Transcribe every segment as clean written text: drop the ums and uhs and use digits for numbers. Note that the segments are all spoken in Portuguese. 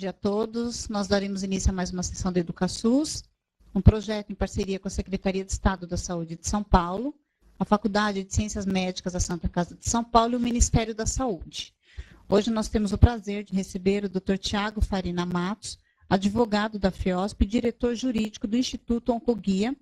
a todos. Nós daremos início a mais uma sessão do EducaSUS, um projeto em parceria com a Secretaria de Estado da Saúde de São Paulo, a Faculdade de Ciências Médicas da Santa Casa de São Paulo e o Ministério da Saúde. Hoje nós temos o prazer de receber o Dr. Tiago Farina Matos, advogado da FEOSP e diretor jurídico do Instituto Oncoguia,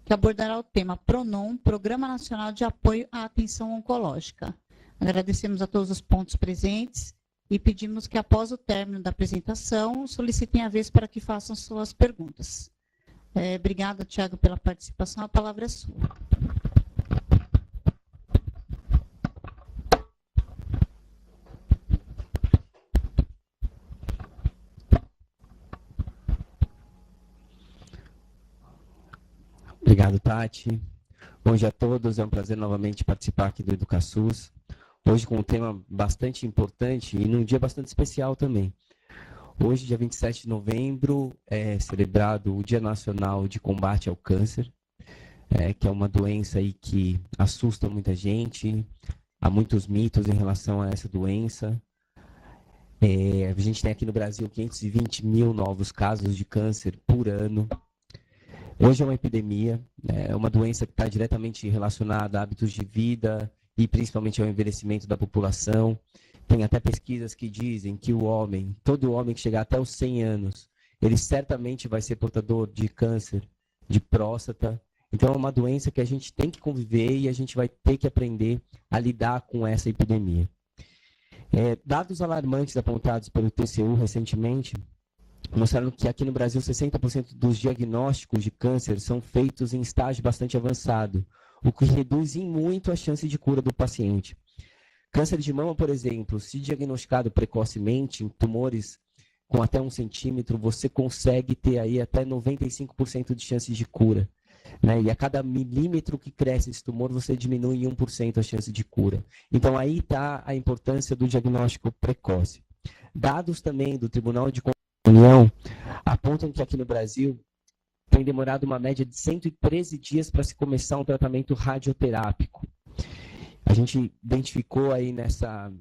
que abordará o tema PRONON, Programa Nacional de Apoio à Atenção Oncológica. Agradecemos a todos os pontos presentes e pedimos que, após o término da apresentação, solicitem a vez para que façam suas perguntas. Obrigada, Tiago, pela participação. A palavra é sua. Obrigado, Tati. Bom dia a todos. É um prazer novamente participar aqui do EducaSUS. Hoje com um tema bastante importante e num dia bastante especial também. Hoje, dia 27 de novembro, é celebrado o Dia Nacional de Combate ao Câncer, que é uma doença aí que assusta muita gente. Há muitos mitos em relação a essa doença. A gente tem aqui no Brasil 520 mil novos casos de câncer por ano. Hoje é uma epidemia, é uma doença que está diretamente relacionada a hábitos de vida e principalmente ao envelhecimento da população. Tem até pesquisas que dizem que todo homem que chegar até os 100 anos, ele certamente vai ser portador de câncer de próstata. Então é uma doença que a gente tem que conviver e a gente vai ter que aprender a lidar com essa epidemia. Dados alarmantes apontados pelo TCU recentemente mostraram que aqui no Brasil 60% dos diagnósticos de câncer são feitos em estágio bastante avançado, o que reduz em muito a chance de cura do paciente. Câncer de mama, por exemplo, se diagnosticado precocemente em tumores com até 1 centímetro, você consegue ter aí até 95% de chances de cura. E a cada milímetro que cresce esse tumor, você diminui em 1% a chance de cura. Então aí está a importância do diagnóstico precoce. Dados também do Tribunal de União apontam que aqui no Brasil tem demorado uma média de 113 dias para se começar um tratamento radioterápico. A gente identificou aí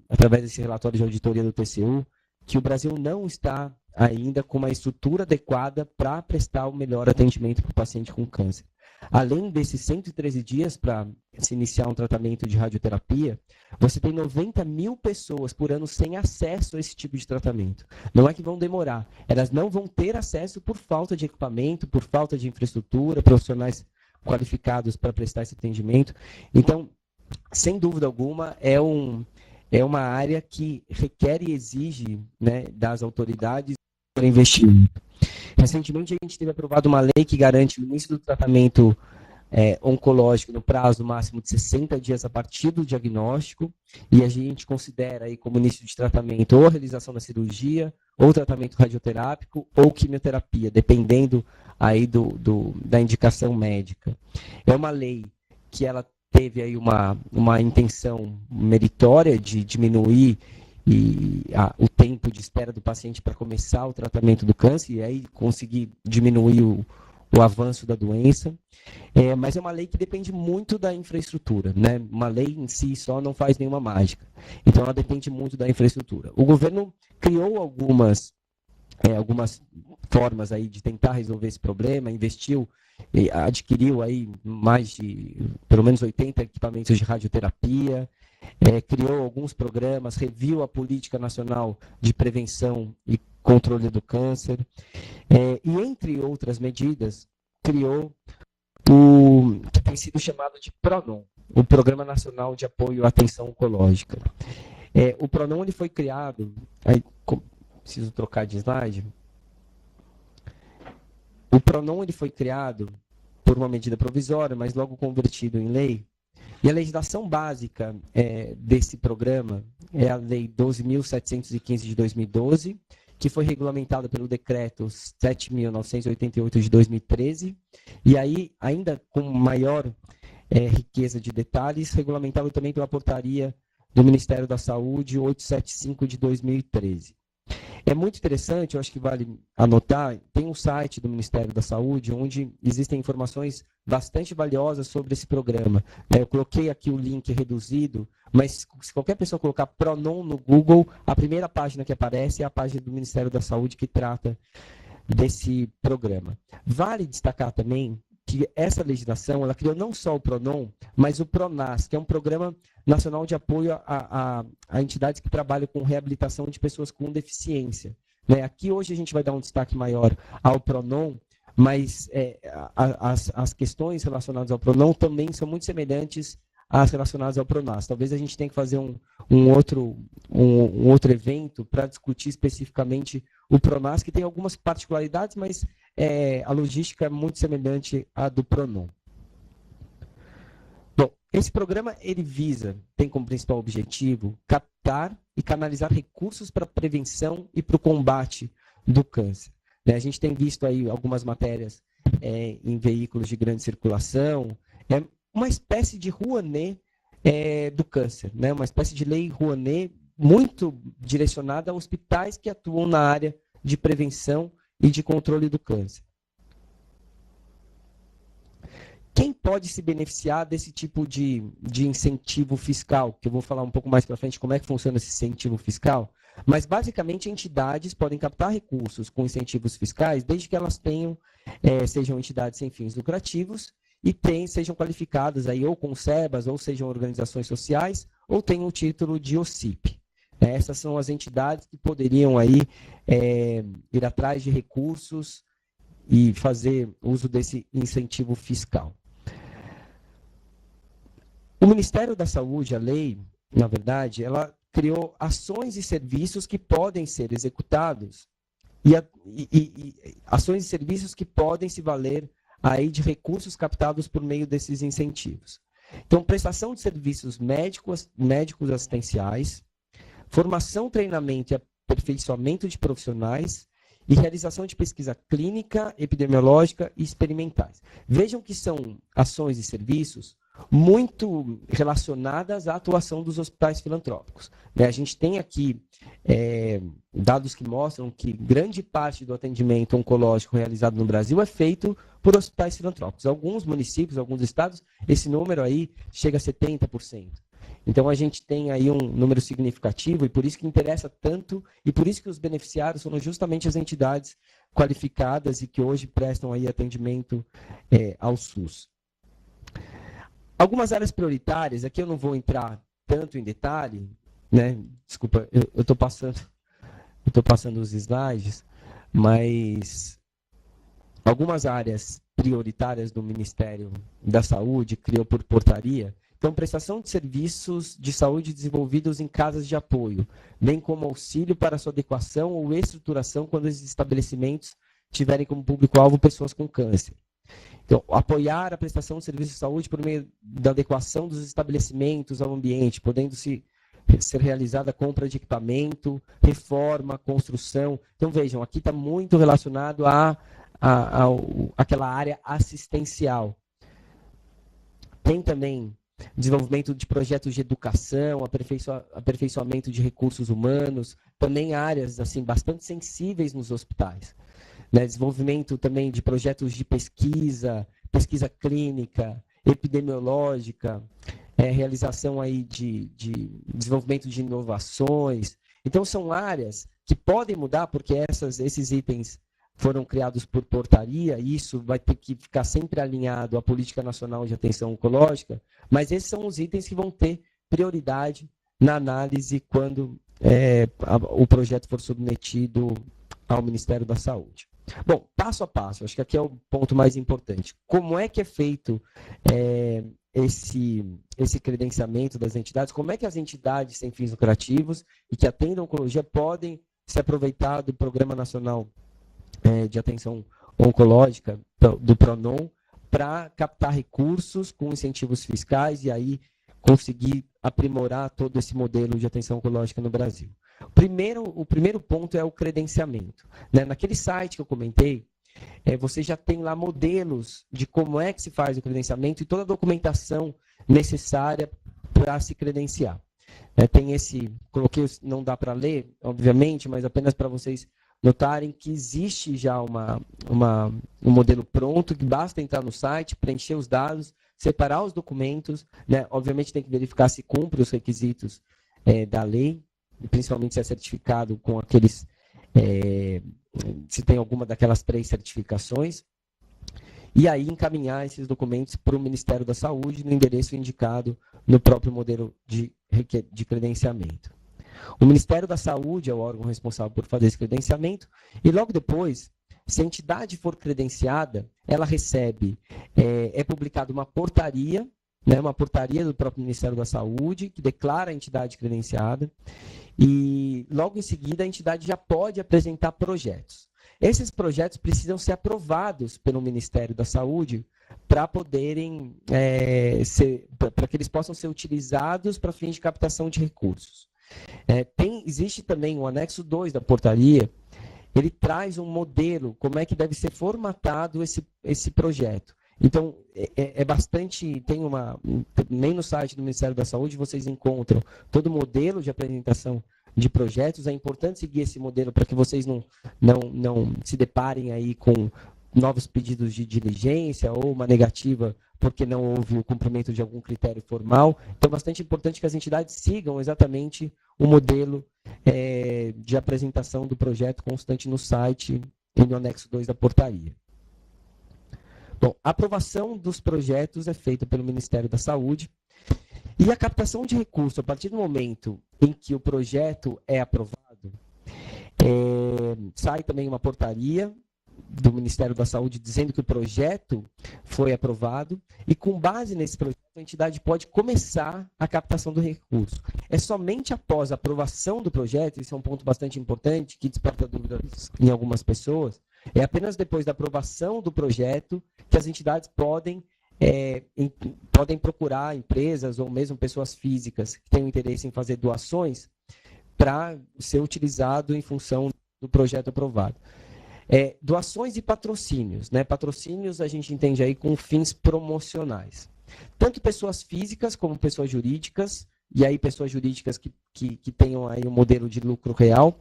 através desse relatório de auditoria do TCU que o Brasil não está ainda com uma estrutura adequada para prestar o melhor atendimento para o paciente com câncer. Além desses 113 dias para se iniciar um tratamento de radioterapia, você tem 90 mil pessoas por ano sem acesso a esse tipo de tratamento. Não é que vão demorar, elas não vão ter acesso por falta de equipamento, por falta de infraestrutura, profissionais qualificados para prestar esse atendimento. Então, sem dúvida alguma, é uma área que requer e exige, das autoridades para investimento. Recentemente, a gente teve aprovado uma lei que garante o início do tratamento oncológico no prazo máximo de 60 dias a partir do diagnóstico, e a gente considera aí como início de tratamento ou a realização da cirurgia, ou tratamento radioterápico, ou quimioterapia, dependendo aí da indicação médica. É uma lei que ela teve aí uma intenção meritória de diminuir o tempo de espera do paciente para começar o tratamento do câncer e aí conseguir diminuir o avanço da doença. Mas é uma lei que depende muito da infraestrutura, Uma lei em si só não faz nenhuma mágica. Então, ela depende muito da infraestrutura. O governo criou algumas formas aí de tentar resolver esse problema, investiu e adquiriu aí mais de, pelo menos 80 equipamentos de radioterapia, criou alguns programas, reviu a Política Nacional de Prevenção e Controle do Câncer, e entre outras medidas, criou o que tem sido chamado de PRONON, o Programa Nacional de Apoio à Atenção Oncológica. O PRONON ele foi criado, preciso trocar de slide. O PRONON ele foi criado por uma medida provisória, mas logo convertido em lei. E a legislação básica desse programa é a Lei 12.715 de 2012, que foi regulamentada pelo Decreto 7.988 de 2013, e aí, ainda com maior riqueza de detalhes, regulamentado também pela Portaria do Ministério da Saúde 875 de 2013. É muito interessante, eu acho que vale anotar, tem um site do Ministério da Saúde onde existem informações bastante valiosas sobre esse programa. Eu coloquei aqui o link reduzido, mas se qualquer pessoa colocar Pronon no Google, a primeira página que aparece é a página do Ministério da Saúde que trata desse programa. Vale destacar também que essa legislação, ela criou não só o Pronon, mas o Pronas, que é um programa nacional de apoio a entidades que trabalham com reabilitação de pessoas com deficiência. Aqui hoje a gente vai dar um destaque maior ao Pronon, mas as questões relacionadas ao Pronon também são muito semelhantes às relacionadas ao Pronas. Talvez a gente tenha que fazer um outro evento para discutir especificamente o Pronas, que tem algumas particularidades, mas a logística é muito semelhante à do Pronon. Bom, esse programa ele tem como principal objetivo captar e canalizar recursos para a prevenção e para o combate do câncer. A gente tem visto aí algumas matérias em veículos de grande circulação, uma espécie de Rouanet do câncer, uma espécie de lei Rouanet muito direcionada a hospitais que atuam na área de prevenção e de controle do câncer. Quem pode se beneficiar desse tipo de incentivo fiscal? Que eu vou falar um pouco mais para frente como é que funciona esse incentivo fiscal. Mas, basicamente, entidades podem captar recursos com incentivos fiscais desde que elas sejam entidades sem fins lucrativos e sejam qualificadas aí, ou com SEBAS, ou sejam organizações sociais, ou tenham o título de OCIP. Essas são as entidades que poderiam aí, ir atrás de recursos e fazer uso desse incentivo fiscal. O Ministério da Saúde, a lei, na verdade, ela criou ações e serviços que podem ser executados e ações e serviços que podem se valer aí de recursos captados por meio desses incentivos. Então, prestação de serviços médicos assistenciais, formação, treinamento e aperfeiçoamento de profissionais e realização de pesquisa clínica, epidemiológica e experimentais. Vejam que são ações e serviços muito relacionadas à atuação dos hospitais filantrópicos. A gente tem aqui dados que mostram que grande parte do atendimento oncológico realizado no Brasil é feito por hospitais filantrópicos. Alguns municípios, alguns estados, esse número aí chega a 70%. Então, a gente tem aí um número significativo e por isso que interessa tanto e por isso que os beneficiários são justamente as entidades qualificadas e que hoje prestam aí atendimento ao SUS. Algumas áreas prioritárias, aqui eu não vou entrar tanto em detalhe, desculpa, eu estou passando os slides, mas algumas áreas prioritárias do Ministério da Saúde criou por portaria. Então, prestação de serviços de saúde desenvolvidos em casas de apoio, bem como auxílio para sua adequação ou estruturação quando os estabelecimentos tiverem como público-alvo pessoas com câncer. Então, apoiar a prestação de serviços de saúde por meio da adequação dos estabelecimentos ao ambiente, podendo ser realizada a compra de equipamento, reforma, construção. Então, vejam, aqui está muito relacionado àquela área assistencial. Tem também desenvolvimento de projetos de educação, aperfeiçoamento de recursos humanos, também áreas assim, bastante sensíveis nos hospitais. Desenvolvimento também de projetos de pesquisa clínica, epidemiológica, realização aí de desenvolvimento de inovações. Então, são áreas que podem mudar, porque esses itens foram criados por portaria, e isso vai ter que ficar sempre alinhado à Política Nacional de Atenção Oncológica, mas esses são os itens que vão ter prioridade na análise quando o projeto for submetido ao Ministério da Saúde. Bom, passo a passo, acho que aqui é o ponto mais importante. Como é que é feito esse credenciamento das entidades? Como é que as entidades sem fins lucrativos e que atendam oncologia podem se aproveitar do Programa Nacional de Atenção Oncológica, do PRONON, para captar recursos com incentivos fiscais e aí conseguir aprimorar todo esse modelo de atenção oncológica no Brasil? O primeiro ponto é o credenciamento. Naquele site que eu comentei, você já tem lá modelos de como é que se faz o credenciamento e toda a documentação necessária para se credenciar. Tem coloquei, não dá para ler, obviamente, mas apenas para vocês notarem que existe já um modelo pronto, que basta entrar no site, preencher os dados, separar os documentos, né? Obviamente tem que verificar se cumpre os requisitos da lei, principalmente se é certificado com aqueles, se tem alguma daquelas 3 certificações, e aí encaminhar esses documentos para o Ministério da Saúde no endereço indicado no próprio modelo de credenciamento. O Ministério da Saúde é o órgão responsável por fazer esse credenciamento e logo depois, se a entidade for credenciada, ela recebe, é publicada uma portaria, né, uma portaria do próprio Ministério da Saúde que declara a entidade credenciada e logo em seguida a entidade já pode apresentar projetos. Esses projetos precisam ser aprovados pelo Ministério da Saúde para poderem para que eles possam ser utilizados para fins de captação de recursos. Existe também o anexo 2 da portaria, ele traz um modelo, como é que deve ser formatado esse projeto. Então, nem no site do Ministério da Saúde vocês encontram todo o modelo de apresentação de projetos. É importante seguir esse modelo para que vocês não se deparem aí com novos pedidos de diligência ou uma negativa porque não houve o cumprimento de algum critério formal. Então, é bastante importante que as entidades sigam exatamente o modelo de apresentação do projeto constante no site e no anexo 2 da portaria. Bom, a aprovação dos projetos é feita pelo Ministério da Saúde e a captação de recursos, a partir do momento em que o projeto é aprovado, sai também uma portaria do Ministério da Saúde dizendo que o projeto foi aprovado e, com base nesse projeto, a entidade pode começar a captação do recurso. É somente após a aprovação do projeto, isso é um ponto bastante importante, que desperta dúvidas em algumas pessoas, é apenas depois da aprovação do projeto que as entidades podem procurar empresas ou mesmo pessoas físicas que tenham interesse em fazer doações para ser utilizado em função do projeto aprovado. Doações e patrocínios, né? Patrocínios a gente entende aí com fins promocionais. Tanto pessoas físicas como pessoas jurídicas, e aí pessoas jurídicas que tenham aí um modelo de lucro real,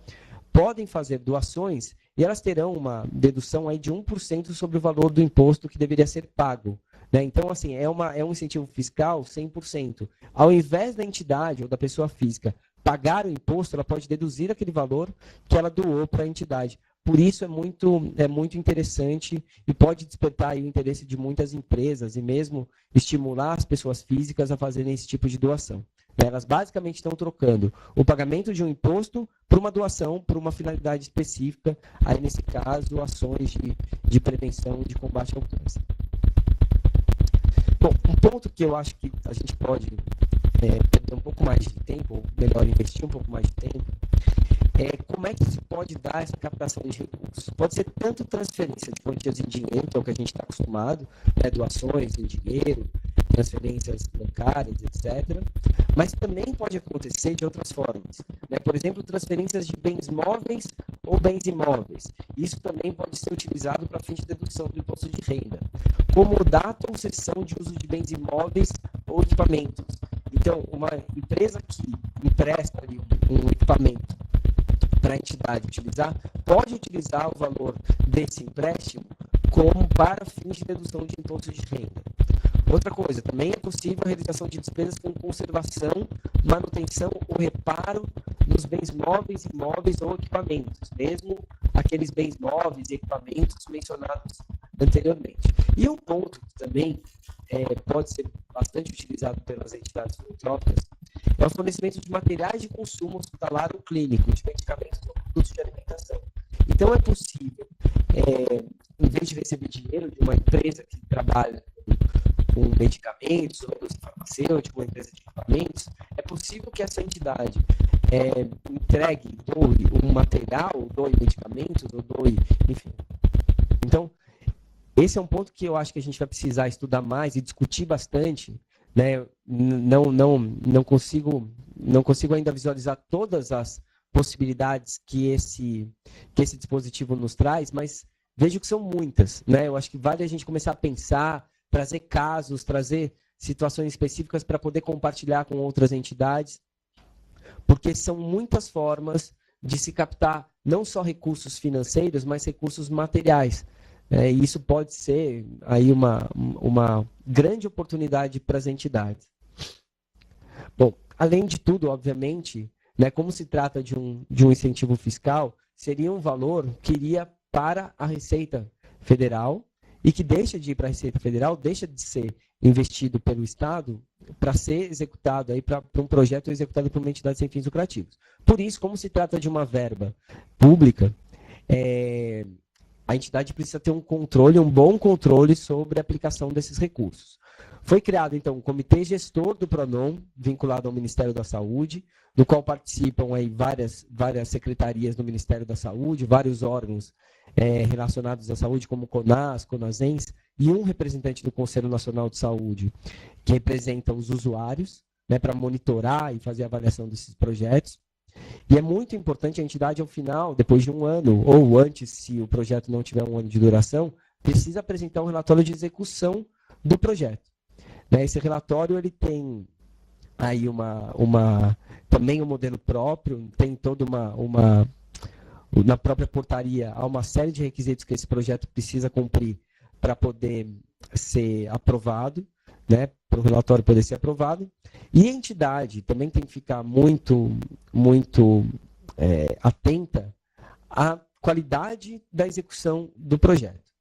podem fazer doações e elas terão uma dedução aí de 1% sobre o valor do imposto que deveria ser pago. Né? Então, assim, é um incentivo fiscal 100%. Ao invés da entidade ou da pessoa física pagar o imposto, ela pode deduzir aquele valor que ela doou para a entidade. Por isso é muito interessante e pode despertar aí o interesse de muitas empresas e mesmo estimular as pessoas físicas a fazerem esse tipo de doação. Elas basicamente estão trocando o pagamento de um imposto por uma doação, por uma finalidade específica, aí nesse caso, ações de prevenção e de combate ao câncer. Bom, um ponto que eu acho que a gente pode perder um pouco mais de tempo, ou melhor, investir um pouco mais de tempo, como é que se pode dar essa captação de recursos? Pode ser tanto transferência de quantias em dinheiro, que é o que a gente está acostumado, doações em dinheiro, transferências bancárias, etc. Mas também pode acontecer de outras formas. Por exemplo, transferências de bens móveis ou bens imóveis. Isso também pode ser utilizado para fins de dedução do imposto de renda. Como data ou cessão de uso de bens imóveis ou equipamentos. Então, uma empresa que empresta ali um equipamento para a entidade utilizar, pode utilizar o valor desse empréstimo como para fins de dedução de imposto de renda. Outra coisa, também é possível a realização de despesas com conservação, manutenção ou reparo nos bens móveis, imóveis ou equipamentos, mesmo aqueles bens móveis e equipamentos mencionados anteriormente. E um ponto que também pode ser bastante utilizado pelas entidades filantrópicas é o fornecimento de materiais de consumo hospitalar ou clínico, de medicamentos ou produtos de alimentação. Então, é possível, em vez de receber dinheiro de uma empresa que trabalha com medicamentos, ou indústria farmacêutica, uma empresa de equipamentos, é possível que essa entidade doe um material, doe medicamentos, ou doe, enfim. Então, esse é um ponto que eu acho que a gente vai precisar estudar mais e discutir bastante. Né? Não consigo ainda visualizar todas as possibilidades que esse dispositivo nos traz, mas vejo que são muitas. Né? Eu acho que vale a gente começar a pensar, trazer casos, trazer situações específicas para poder compartilhar com outras entidades porque são muitas formas de se captar não só recursos financeiros, mas recursos materiais. E isso pode ser aí uma grande oportunidade para as entidades. Bom, além de tudo, obviamente, né, como se trata de um incentivo fiscal, seria um valor que iria para a Receita Federal e que deixa de ir para a Receita Federal, deixa de ser investido pelo Estado para ser executado aí para um projeto executado por uma entidade sem fins lucrativos. Por isso, como se trata de uma verba pública, a entidade precisa ter um bom controle sobre a aplicação desses recursos. Foi criado, então, um comitê gestor do PRONON, vinculado ao Ministério da Saúde, do qual participam aí várias secretarias do Ministério da Saúde, vários órgãos relacionados à saúde, como CONAS, CONASENS, e um representante do Conselho Nacional de Saúde, que representa os usuários, né, para monitorar e fazer a avaliação desses projetos. E é muito importante a entidade, ao final, depois de um ano, ou antes, se o projeto não tiver um ano de duração, precisa apresentar um relatório de execução do projeto. Esse relatório ele tem aí também um modelo próprio, tem toda na própria portaria, há uma série de requisitos que esse projeto precisa cumprir para poder ser aprovado, né, para o relatório poder ser aprovado. E a entidade também tem que ficar muito atenta à qualidade da execução do projeto,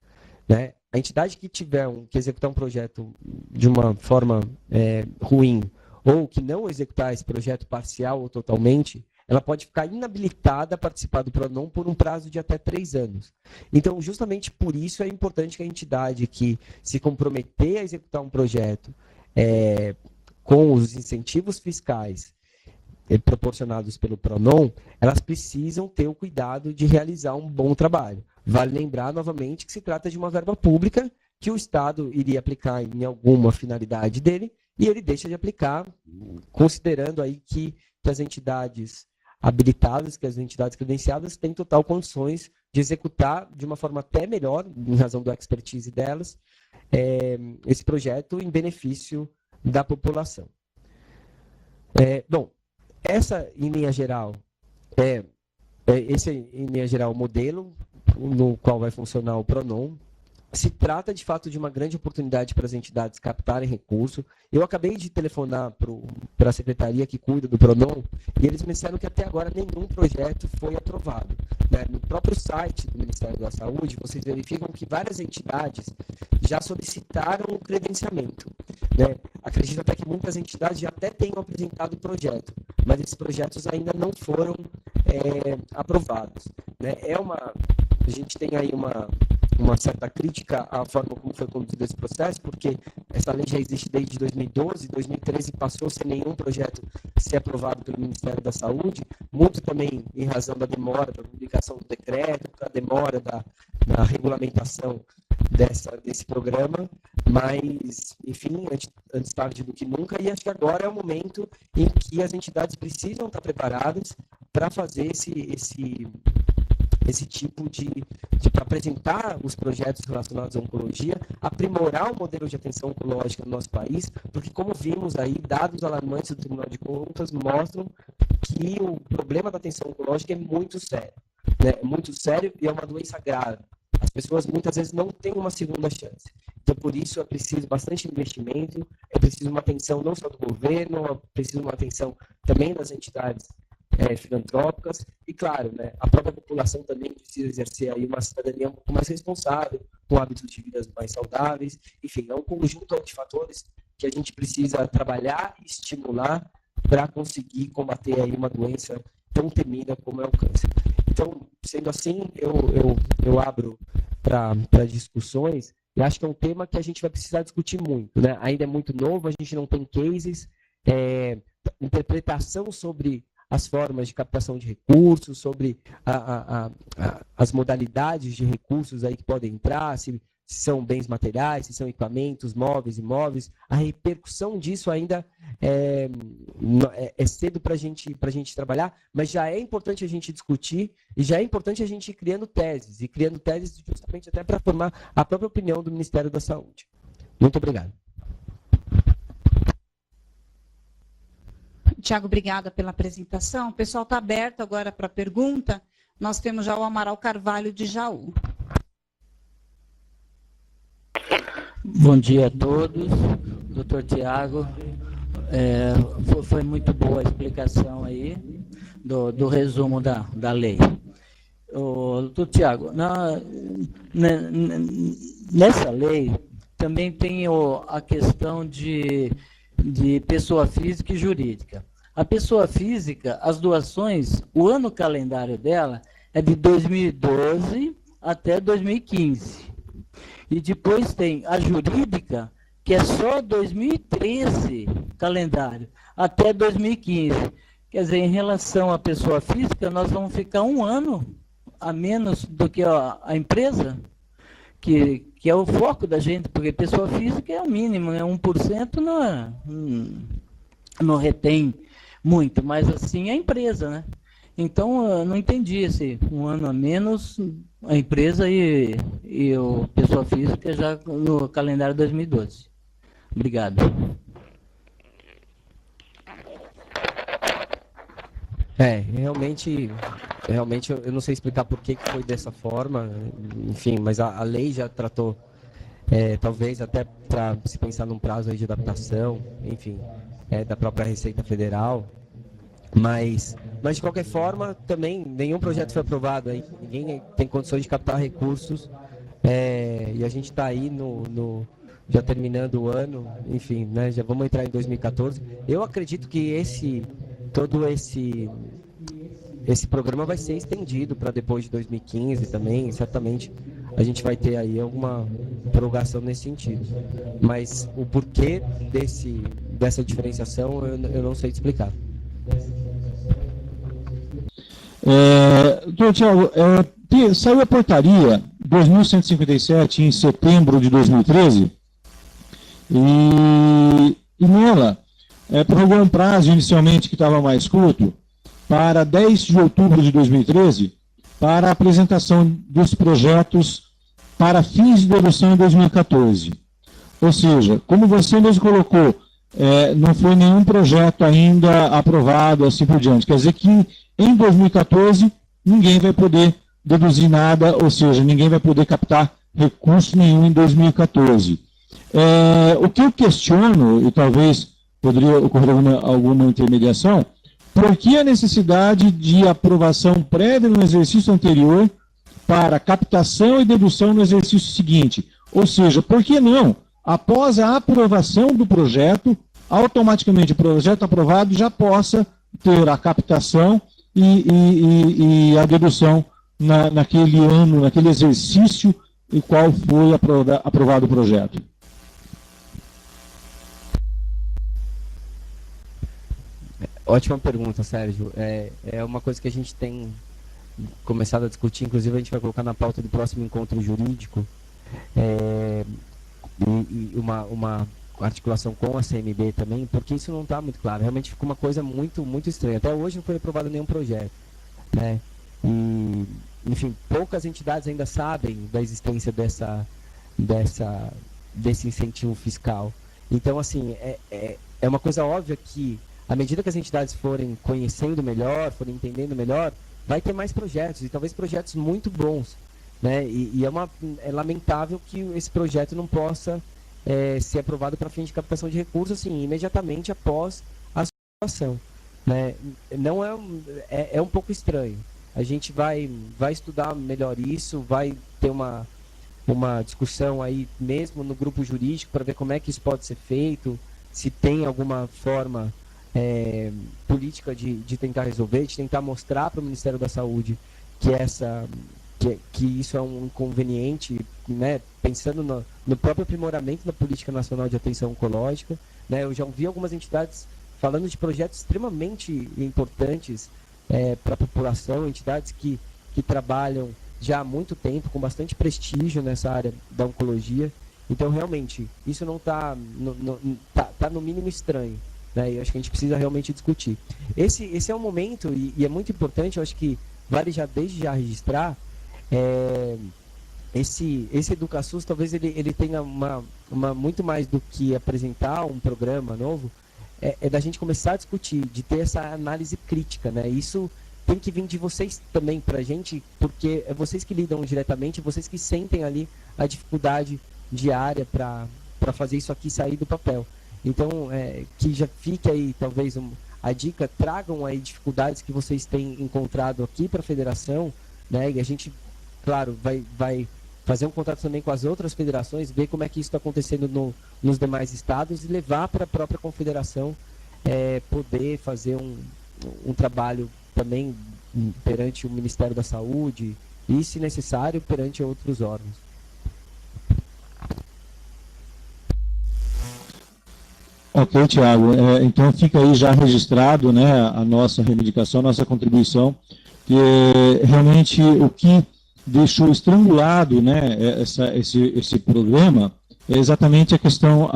né? A entidade que que executar um projeto de uma forma ruim, ou que não executar esse projeto parcial ou totalmente, ela pode ficar inabilitada a participar do PRONON por um prazo de até 3 anos. Então, justamente por isso é importante que a entidade que se comprometer a executar um projeto com os incentivos fiscais proporcionados pelo PRONON, elas precisam ter o cuidado de realizar um bom trabalho. Vale lembrar, novamente, que se trata de uma verba pública que o Estado iria aplicar em alguma finalidade dele e ele deixa de aplicar, considerando aí que as entidades habilitadas, que as entidades credenciadas têm total condições de executar de uma forma até melhor, em razão do expertise delas, esse projeto em benefício da população. Bom, em linha geral, esse é, em linha geral, o modelo no qual vai funcionar o PRONON. Se trata, de fato, de uma grande oportunidade para as entidades captarem recurso. Eu acabei de telefonar para a secretaria que cuida do PRONON e eles me disseram que até agora nenhum projeto foi aprovado, né? No próprio site do Ministério da Saúde, vocês verificam que várias entidades já solicitaram o credenciamento, né? Acredito até que muitas entidades já até tenham apresentado o projeto, mas esses projetos ainda não foram aprovados, né? A gente tem aí uma certa crítica à forma como foi conduzido esse processo, porque essa lei já existe desde 2012, 2013 passou sem nenhum projeto ser aprovado pelo Ministério da Saúde, muito também em razão da demora da publicação do decreto, da demora da regulamentação desse programa, mas, enfim, antes tarde do que nunca, e acho que agora é o momento em que as entidades precisam estar preparadas para fazer esse tipo para apresentar os projetos relacionados à oncologia, aprimorar o modelo de atenção oncológica no nosso país, porque, como vimos aí, dados alarmantes do Tribunal de Contas mostram que o problema da atenção oncológica é muito sério, né? Muito sério e é uma doença grave. As pessoas muitas vezes não têm uma segunda chance. Então, por isso, é preciso bastante investimento, é preciso uma atenção não só do governo, é preciso uma atenção também das entidades filantrópicas e, claro, né, a própria população também precisa exercer aí uma cidadania um pouco mais responsável, com hábitos de vida mais saudáveis. Enfim, é um conjunto de fatores que a gente precisa trabalhar e estimular para conseguir combater aí uma doença tão temida como é o câncer. Então, sendo assim, eu abro para discussões e acho que é um tema que a gente vai precisar discutir muito, né? Ainda é muito novo, a gente não tem cases, interpretação sobre as formas de captação de recursos, sobre as modalidades de recursos aí que podem entrar, se são bens materiais, se são equipamentos, móveis, imóveis. A repercussão disso ainda é cedo para a gente trabalhar, mas já é importante a gente discutir e já é importante a gente ir criando teses justamente até para formar a própria opinião do Ministério da Saúde. Muito obrigado. Tiago, obrigada pela apresentação. O pessoal está aberto agora para pergunta. Nós temos já o Amaral Carvalho de Jaú. Bom dia a todos. Doutor Tiago, foi muito boa a explicação aí do resumo da lei. Doutor Tiago, nessa lei também tem a questão de pessoa física e jurídica. A pessoa física, as doações, o ano calendário dela é de 2012 até 2015. E depois tem a jurídica, que é só 2013 calendário, até 2015. Quer dizer, em relação à pessoa física, nós vamos ficar um ano a menos do que a empresa, que é o foco da gente, porque pessoa física é o mínimo, né? 1% não retém muito, mas assim a empresa, né? Então, eu não entendi esse um ano a menos, a empresa e a pessoa física já no calendário 2012. Obrigado. Realmente eu não sei explicar por que foi dessa forma, enfim, mas a lei já tratou, talvez até para se pensar num prazo aí de adaptação, enfim, da própria Receita Federal, mas de qualquer forma, também nenhum projeto foi aprovado, aí, ninguém tem condições de captar recursos, e a gente está aí já terminando o ano, enfim, né, já vamos entrar em 2014. Eu acredito que todo esse programa vai ser estendido para depois de 2015 também, certamente a gente vai ter aí alguma prorrogação nesse sentido. Mas o porquê dessa diferenciação eu não sei te explicar. Doutor Tiago, saiu a portaria 2157 em setembro de 2013 e nela prorrogou um prazo inicialmente que estava mais curto para 10 de outubro de 2013 para a apresentação dos projetos para fins de dedução em 2014. Ou seja, como você mesmo colocou, não foi nenhum projeto ainda aprovado, assim por diante. Quer dizer que em 2014 ninguém vai poder deduzir nada, ou seja, ninguém vai poder captar recurso nenhum em 2014. O que eu questiono, e talvez poderia ocorrer alguma intermediação, por que a necessidade de aprovação prévia no exercício anterior para captação e dedução no exercício seguinte? Ou seja, por que não, após a aprovação do projeto, automaticamente o projeto aprovado já possa ter a captação e a dedução naquele ano, naquele exercício em qual foi aprovado o projeto? Ótima pergunta, Sérgio. É uma coisa que a gente tem começado a discutir, inclusive a gente vai colocar na pauta do próximo encontro jurídico, e uma articulação com a CMB também, porque isso não está muito claro. Realmente ficou uma coisa muito, muito estranha. Até hoje não foi aprovado nenhum projeto, né? E, enfim, poucas entidades ainda sabem da existência desse incentivo fiscal. Então, assim, é uma coisa óbvia que, à medida que as entidades forem conhecendo melhor, forem entendendo melhor, vai ter mais projetos, e talvez projetos muito bons, né? E é lamentável que esse projeto não possa ser aprovado para fim de captação de recursos, assim, imediatamente após a aprovação, né? Não é um pouco estranho. A gente vai estudar melhor isso, vai ter uma discussão aí mesmo no grupo jurídico para ver como é que isso pode ser feito, se tem alguma forma política de tentar resolver, de tentar mostrar para o Ministério da Saúde que isso é um inconveniente, né, pensando no próprio aprimoramento da Política Nacional de Atenção Oncológica, né? Eu já ouvi algumas entidades falando de projetos extremamente importantes para a população, entidades que trabalham já há muito tempo, com bastante prestígio nessa área da oncologia. Então, realmente, isso não está no mínimo estranho, né? Eu acho que a gente precisa realmente discutir. Esse é um momento, e é muito importante, eu acho que vale desde já registrar, esse EducaSUS, talvez ele tenha muito mais do que apresentar um programa novo, é da gente começar a discutir, de ter essa análise crítica, né? Isso tem que vir de vocês também para a gente, porque é vocês que lidam diretamente, vocês que sentem ali a dificuldade diária para fazer isso aqui sair do papel. Então, que já fique aí, talvez, a dica, tragam aí dificuldades que vocês têm encontrado aqui para a federação, né? E a gente, claro, vai fazer um contato também com as outras federações, ver como é que isso está acontecendo nos demais estados e levar para a própria confederação poder fazer um trabalho também perante o Ministério da Saúde e, se necessário, perante outros órgãos. Ok, Tiago. Então fica aí já registrado, né, a nossa reivindicação, a nossa contribuição, que realmente o que deixou estrangulado, né, esse programa é exatamente a questão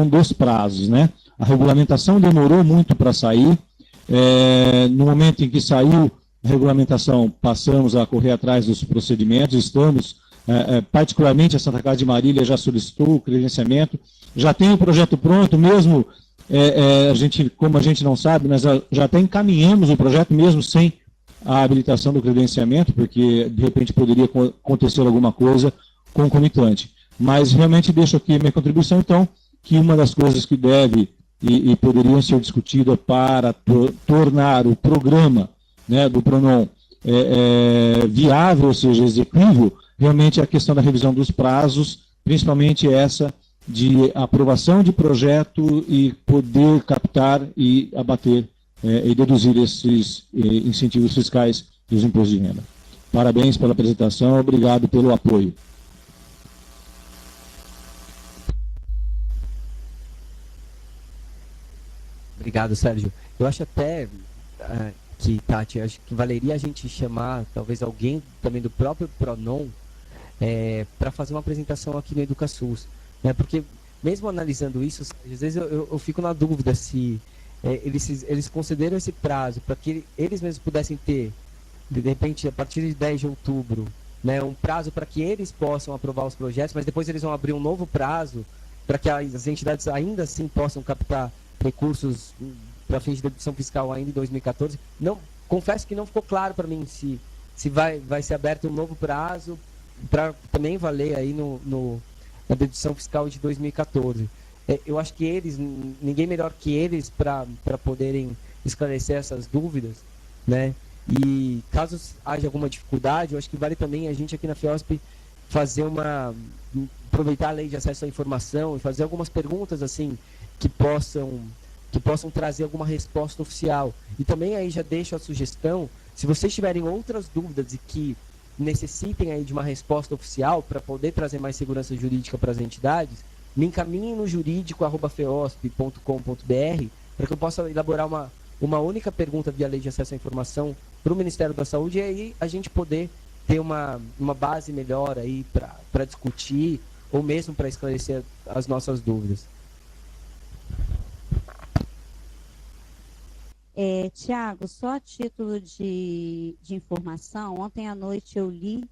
dos prazos, né? A regulamentação demorou muito para sair. No momento em que saiu a regulamentação, passamos a correr atrás dos procedimentos, estamos, particularmente a Santa Casa de Marília já solicitou o credenciamento, já tem o projeto pronto, mesmo, como a gente não sabe, nós já até encaminhamos o projeto mesmo sem a habilitação do credenciamento, porque de repente poderia acontecer alguma coisa concomitante. Mas realmente deixo aqui a minha contribuição, então, que uma das coisas que deve e poderiam ser discutidas para tornar o programa, né, do PRONON viável, ou seja, execuível, realmente a questão da revisão dos prazos, principalmente essa de aprovação de projeto e poder captar e abater e deduzir esses incentivos fiscais dos impostos de renda. Parabéns pela apresentação, obrigado pelo apoio. Obrigado, Sérgio. Eu acho até Tati, acho que valeria a gente chamar talvez alguém também do próprio PRONON para fazer uma apresentação aqui no EducaSUS, né? Porque mesmo analisando isso, às vezes eu fico na dúvida se eles consideram esse prazo para que eles mesmos pudessem ter, de repente, a partir de 10 de outubro, né, um prazo para que eles possam aprovar os projetos, mas depois eles vão abrir um novo prazo para que as entidades ainda assim possam captar recursos para fins de dedução fiscal ainda em 2014. Não, confesso que não ficou claro para mim se vai ser aberto um novo prazo para também valer aí na dedução fiscal de 2014. Eu acho que ninguém melhor que eles para poderem esclarecer essas dúvidas, né? E caso haja alguma dificuldade, eu acho que vale também a gente aqui na FEOSP aproveitar a lei de acesso à informação e fazer algumas perguntas assim que possam trazer alguma resposta oficial. E também aí já deixo a sugestão, se vocês tiverem outras dúvidas e que necessitem aí de uma resposta oficial para poder trazer mais segurança jurídica para as entidades, me encaminhem no jurídico@feosp.com.br para que eu possa elaborar uma única pergunta via lei de acesso à informação para o Ministério da Saúde e aí a gente poder ter uma base melhor aí para discutir ou mesmo para esclarecer as nossas dúvidas. Tiago, só a título de informação, ontem à noite eu li,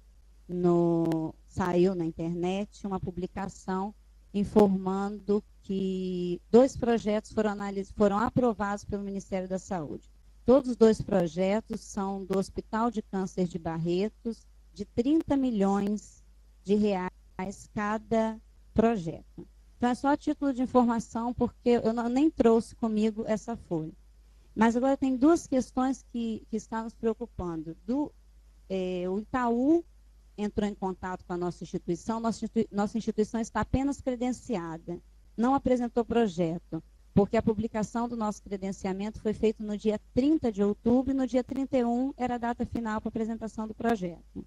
saiu na internet uma publicação informando que 2 projetos foram aprovados pelo Ministério da Saúde. Todos os 2 projetos são do Hospital de Câncer de Barretos, de 30 milhões de reais cada projeto. Então, é só a título de informação, porque eu nem trouxe comigo essa folha. Mas agora tem 2 questões que estão nos preocupando. O Itaú entrou em contato com a nossa instituição, nossa instituição está apenas credenciada, não apresentou projeto, porque a publicação do nosso credenciamento foi feita no dia 30 de outubro e no dia 31 era a data final para apresentação do projeto.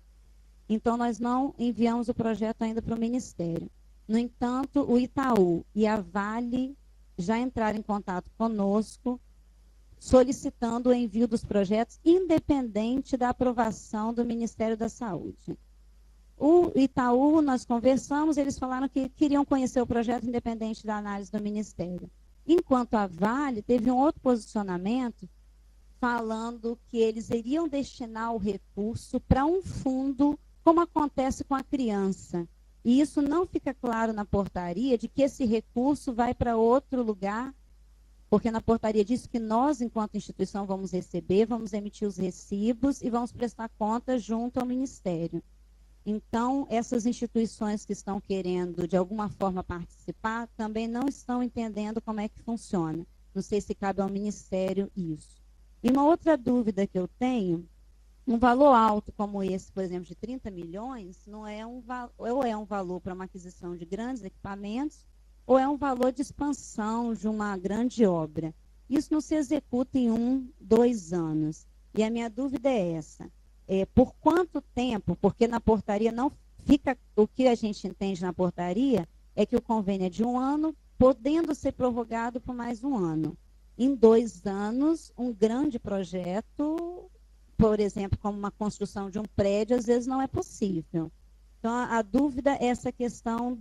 Então, nós não enviamos o projeto ainda para o Ministério. No entanto, o Itaú e a Vale já entraram em contato conosco, solicitando o envio dos projetos, independente da aprovação do Ministério da Saúde. O Itaú, nós conversamos, eles falaram que queriam conhecer o projeto independente da análise do Ministério. Enquanto a Vale teve um outro posicionamento, falando que eles iriam destinar o recurso para um fundo, como acontece com a criança. E isso não fica claro na portaria, de que esse recurso vai para outro lugar, porque na portaria diz que nós, enquanto instituição, vamos receber, vamos emitir os recibos e vamos prestar conta junto ao Ministério. Então, essas instituições que estão querendo, de alguma forma, participar, também não estão entendendo como é que funciona. Não sei se cabe ao Ministério isso. E uma outra dúvida que eu tenho, um valor alto como esse, por exemplo, de 30 milhões, não é ou é um valor para uma aquisição de grandes equipamentos, ou é um valor de expansão de uma grande obra. Isso não se executa em 1, 2 anos. E a minha dúvida é essa. Por quanto tempo, porque na portaria não fica, o que a gente entende na portaria é que o convênio é de 1 ano, podendo ser prorrogado por mais 1 ano. Em 2 anos, um grande projeto, por exemplo, como uma construção de um prédio, às vezes não é possível. Então, a dúvida é essa questão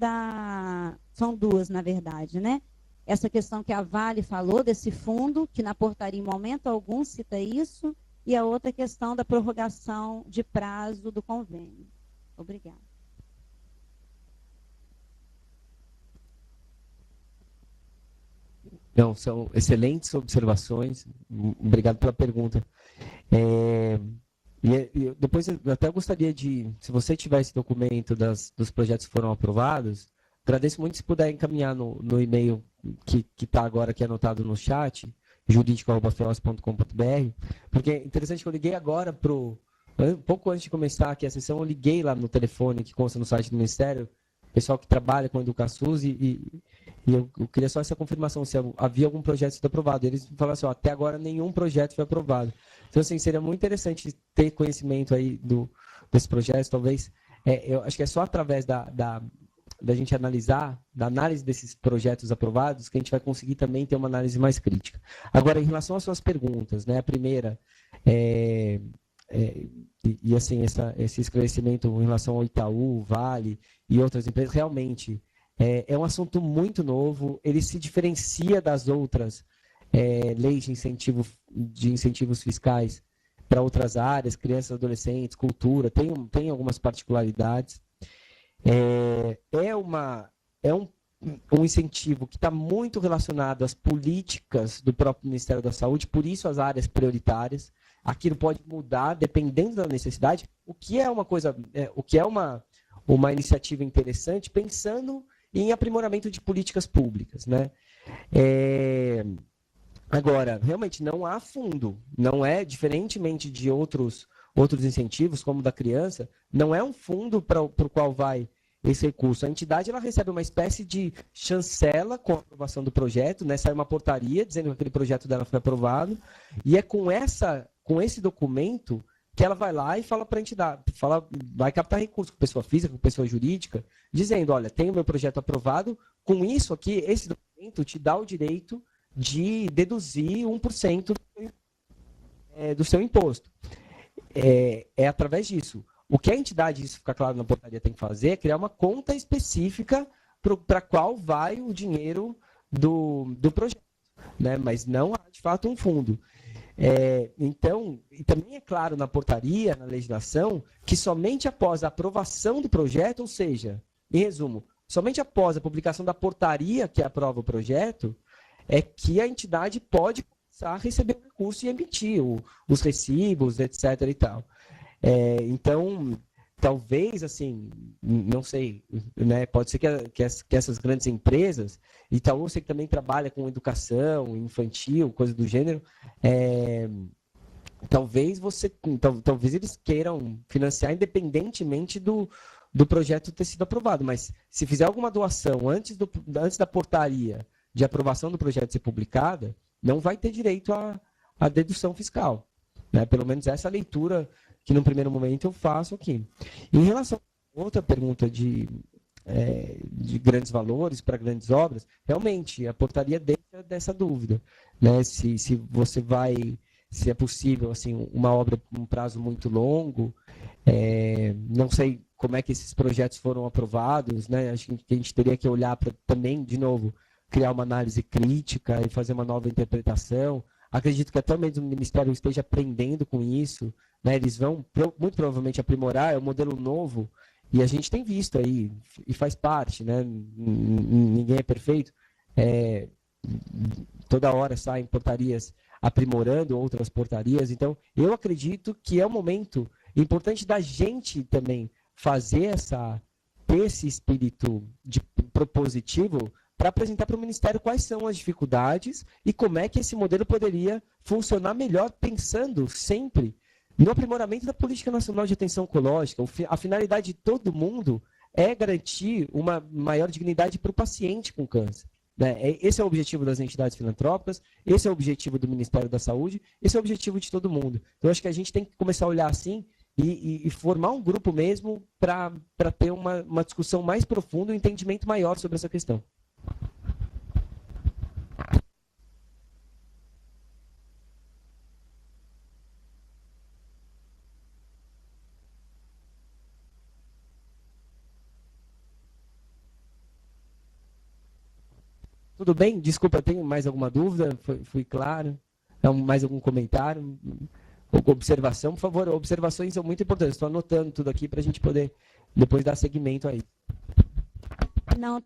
são duas, na verdade, né? Essa questão que a Vale falou, desse fundo, que na portaria, em momento algum, cita isso, e a outra questão da prorrogação de prazo do convênio. Obrigada. Não, são excelentes observações. Obrigado pela pergunta. Depois, eu até gostaria de, se você tiver esse documento dos projetos que foram aprovados, agradeço muito se puder encaminhar no e-mail que está agora aqui anotado no chat, jurídico@feos.com.br, porque é interessante que eu liguei agora pouco antes de começar aqui a sessão, eu liguei lá no telefone que consta no site do Ministério, pessoal que trabalha com EducaSUS, e eu queria só essa confirmação, se havia algum projeto sido aprovado. Eles falaram assim, até agora nenhum projeto foi aprovado. Então, assim, seria muito interessante ter conhecimento aí desse projeto, talvez. Eu acho que é só através da gente analisar, da análise desses projetos aprovados, que a gente vai conseguir também ter uma análise mais crítica. Agora, em relação às suas perguntas, né, a primeira, assim, esse esclarecimento em relação ao Itaú, Vale e outras empresas, realmente é um assunto muito novo, ele se diferencia das outras leis de incentivos fiscais para outras áreas, crianças, adolescentes, cultura, tem algumas particularidades. Um incentivo que está muito relacionado às políticas do próprio Ministério da Saúde, por isso as áreas prioritárias. Aquilo pode mudar dependendo da necessidade, o que é uma iniciativa interessante, pensando em aprimoramento de políticas públicas, né? Agora, realmente não há fundo, não é, diferentemente de outros incentivos, como o da criança, não é um fundo para o qual vai esse recurso. A entidade ela recebe uma espécie de chancela com a aprovação do projeto, né? Sai uma portaria dizendo que aquele projeto dela foi aprovado, e é com esse documento que ela vai lá e fala para a entidade, vai captar recurso com pessoa física, com pessoa jurídica, dizendo, olha, tem o meu projeto aprovado, com isso aqui, esse documento te dá o direito de deduzir 1% do seu imposto. É através disso. O que a entidade, isso fica claro na portaria, tem que fazer é criar uma conta específica para qual vai o dinheiro do projeto, né? Mas não há, de fato, um fundo. Então, e também é claro na portaria, na legislação, que somente após a aprovação do projeto, ou seja, em resumo, somente após a publicação da portaria que aprova o projeto, é que a entidade pode começar a receber o recurso e emitir os recibos, etc. e tal. Então, talvez, assim, não sei, né, pode ser que essas grandes empresas, Itaú, eu sei que também trabalha com educação infantil, coisa do gênero, talvez eles queiram financiar independentemente do projeto ter sido aprovado, mas se fizer alguma doação antes da portaria de aprovação do projeto ser publicada, não vai ter direito à dedução fiscal, né? Pelo menos essa leitura que no primeiro momento eu faço aqui. Em relação a outra pergunta de grandes valores para grandes obras, realmente a portaria deixa dessa dúvida, né? Se é possível assim, uma obra com um prazo muito longo, não sei como é que esses projetos foram aprovados, né? Acho que a gente teria que olhar para também, de novo, criar uma análise crítica e fazer uma nova interpretação. Acredito que até mesmo o Ministério esteja aprendendo com isso, né? Eles vão muito provavelmente aprimorar, é um modelo novo, e a gente tem visto aí, e faz parte, né? Ninguém é perfeito, toda hora saem portarias aprimorando outras portarias. Então, eu acredito que é um momento importante da gente também ter esse espírito propositivo para apresentar para o Ministério quais são as dificuldades e como é que esse modelo poderia funcionar melhor, pensando sempre no aprimoramento da Política Nacional de Atenção Oncológica. A finalidade de todo mundo é garantir uma maior dignidade para o paciente com câncer. Né? Esse é o objetivo das entidades filantrópicas, esse é o objetivo do Ministério da Saúde, esse é o objetivo de todo mundo. Então, eu acho que a gente tem que começar a olhar assim e formar um grupo mesmo para ter uma discussão mais profunda, um entendimento maior sobre essa questão. Tudo bem? Desculpa, tenho mais alguma dúvida? Fui claro? Mais algum comentário? Observação? Por favor, observações são muito importantes. Estou anotando tudo aqui para a gente poder depois dar seguimento aí. Não,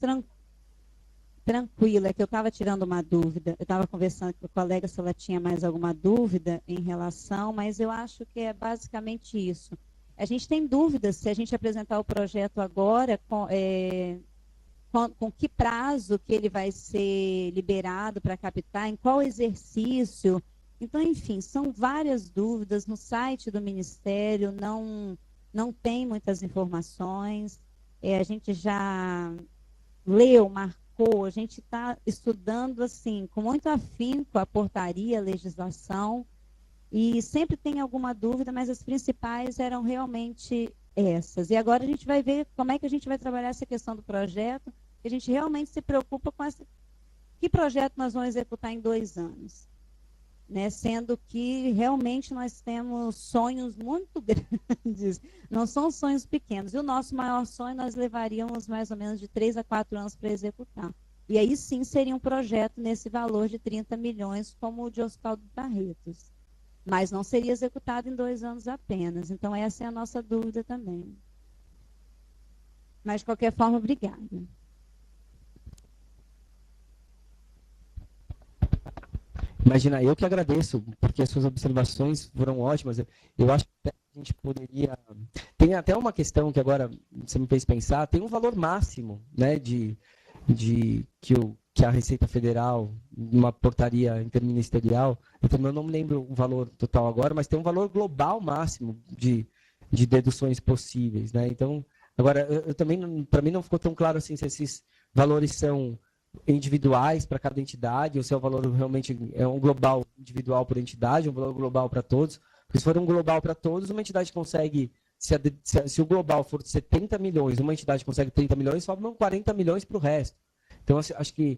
tranquilo, é que eu estava tirando uma dúvida. Eu estava conversando com o colega se ela tinha mais alguma dúvida em relação, mas eu acho que é basicamente isso. A gente tem dúvidas se a gente apresentar o projeto agora, com que prazo que ele vai ser liberado para captar, em qual exercício. Então, enfim, são várias dúvidas. No site do Ministério não tem muitas informações. A gente já leu, marcou, a gente está estudando assim, com muito afinco a portaria, a legislação, e sempre tem alguma dúvida, mas as principais eram realmente essas. E agora a gente vai ver como é que a gente vai trabalhar essa questão do projeto, que a gente realmente se preocupa com que projeto nós vamos executar em 2 anos. Né? Sendo que realmente nós temos sonhos muito grandes, não são sonhos pequenos. E o nosso maior sonho nós levaríamos mais ou menos de 3 a 4 anos para executar. E aí sim seria um projeto nesse valor de 30 milhões, como o de Hospital do Barretos. Mas não seria executado em 2 anos apenas. Então essa é a nossa dúvida também. Mas de qualquer forma, obrigada. Imagina, eu que agradeço, porque as suas observações foram ótimas. Eu acho que a gente poderia... Tem até uma questão que agora você me fez pensar, tem um valor máximo, né, que a Receita Federal, uma portaria interministerial, eu não me lembro o valor total agora, mas tem um valor global máximo de deduções possíveis. Né? Então, agora, eu também, para mim não ficou tão claro assim, se esses valores são individuais para cada entidade, ou se é o valor realmente é um global individual por entidade, um valor global para todos. Porque se for um global para todos, uma entidade consegue, se o global for 70 milhões, uma entidade consegue 30 milhões, sobram 40 milhões para o resto. Então, acho que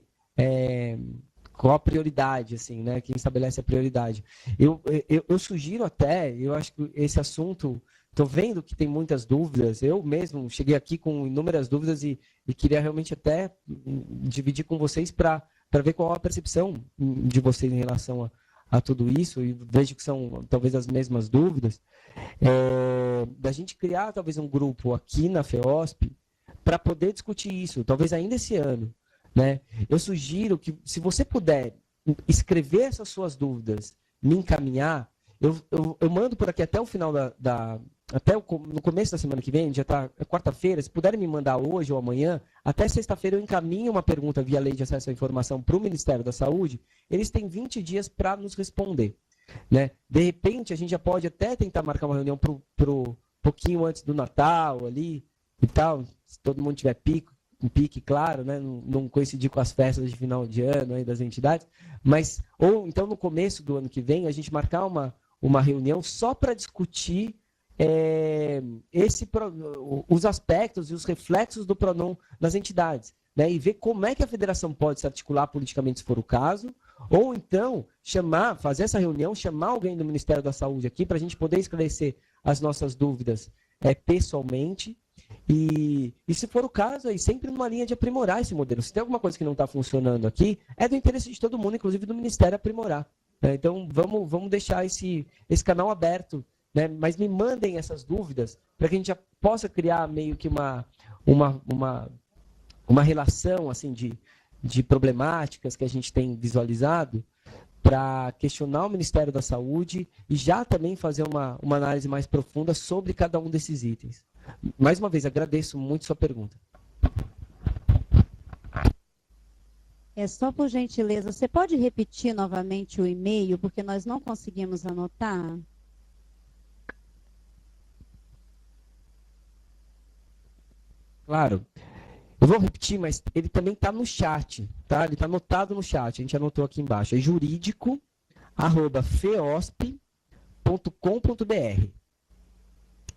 qual a prioridade, assim, né? Quem estabelece a prioridade. Eu sugiro até, eu acho que esse assunto, estou vendo que tem muitas dúvidas, eu mesmo cheguei aqui com inúmeras dúvidas e queria realmente até dividir com vocês para ver qual a percepção de vocês em relação a tudo isso, e vejo que são talvez as mesmas dúvidas, da gente criar talvez um grupo aqui na FEOSP para poder discutir isso, talvez ainda esse ano. Né? Eu sugiro que, se você puder escrever essas suas dúvidas, me encaminhar, eu mando por aqui até o final no começo da semana que vem, já está quarta-feira, se puderem me mandar hoje ou amanhã, até sexta-feira eu encaminho uma pergunta via Lei de Acesso à Informação para o Ministério da Saúde, eles têm 20 dias para nos responder. Né? De repente, a gente já pode até tentar marcar uma reunião pro pouquinho antes do Natal ali e tal, se todo mundo tiver um pique, claro, né? Não coincidir com as festas de final de ano aí das entidades, mas, ou então no começo do ano que vem, a gente marcar uma reunião só para discutir os aspectos e os reflexos do PRONON nas entidades, né? E ver como é que a federação pode se articular politicamente, se for o caso, ou então fazer essa reunião, chamar alguém do Ministério da Saúde aqui para a gente poder esclarecer as nossas dúvidas pessoalmente. E se for o caso, aí sempre numa linha de aprimorar esse modelo. Se tem alguma coisa que não está funcionando aqui, é do interesse de todo mundo, inclusive do Ministério, aprimorar. Então, vamos deixar esse canal aberto, né? Mas me mandem essas dúvidas para que a gente já possa criar meio que uma relação assim, de problemáticas que a gente tem visualizado para questionar o Ministério da Saúde e já também fazer uma análise mais profunda sobre cada um desses itens. Mais uma vez, agradeço muito sua pergunta. Só por gentileza, você pode repetir novamente o e-mail, porque nós não conseguimos anotar? Claro. Eu vou repetir, mas ele também está no chat, tá? Ele está anotado no chat, a gente anotou aqui embaixo. É jurídico@feosp.com.br.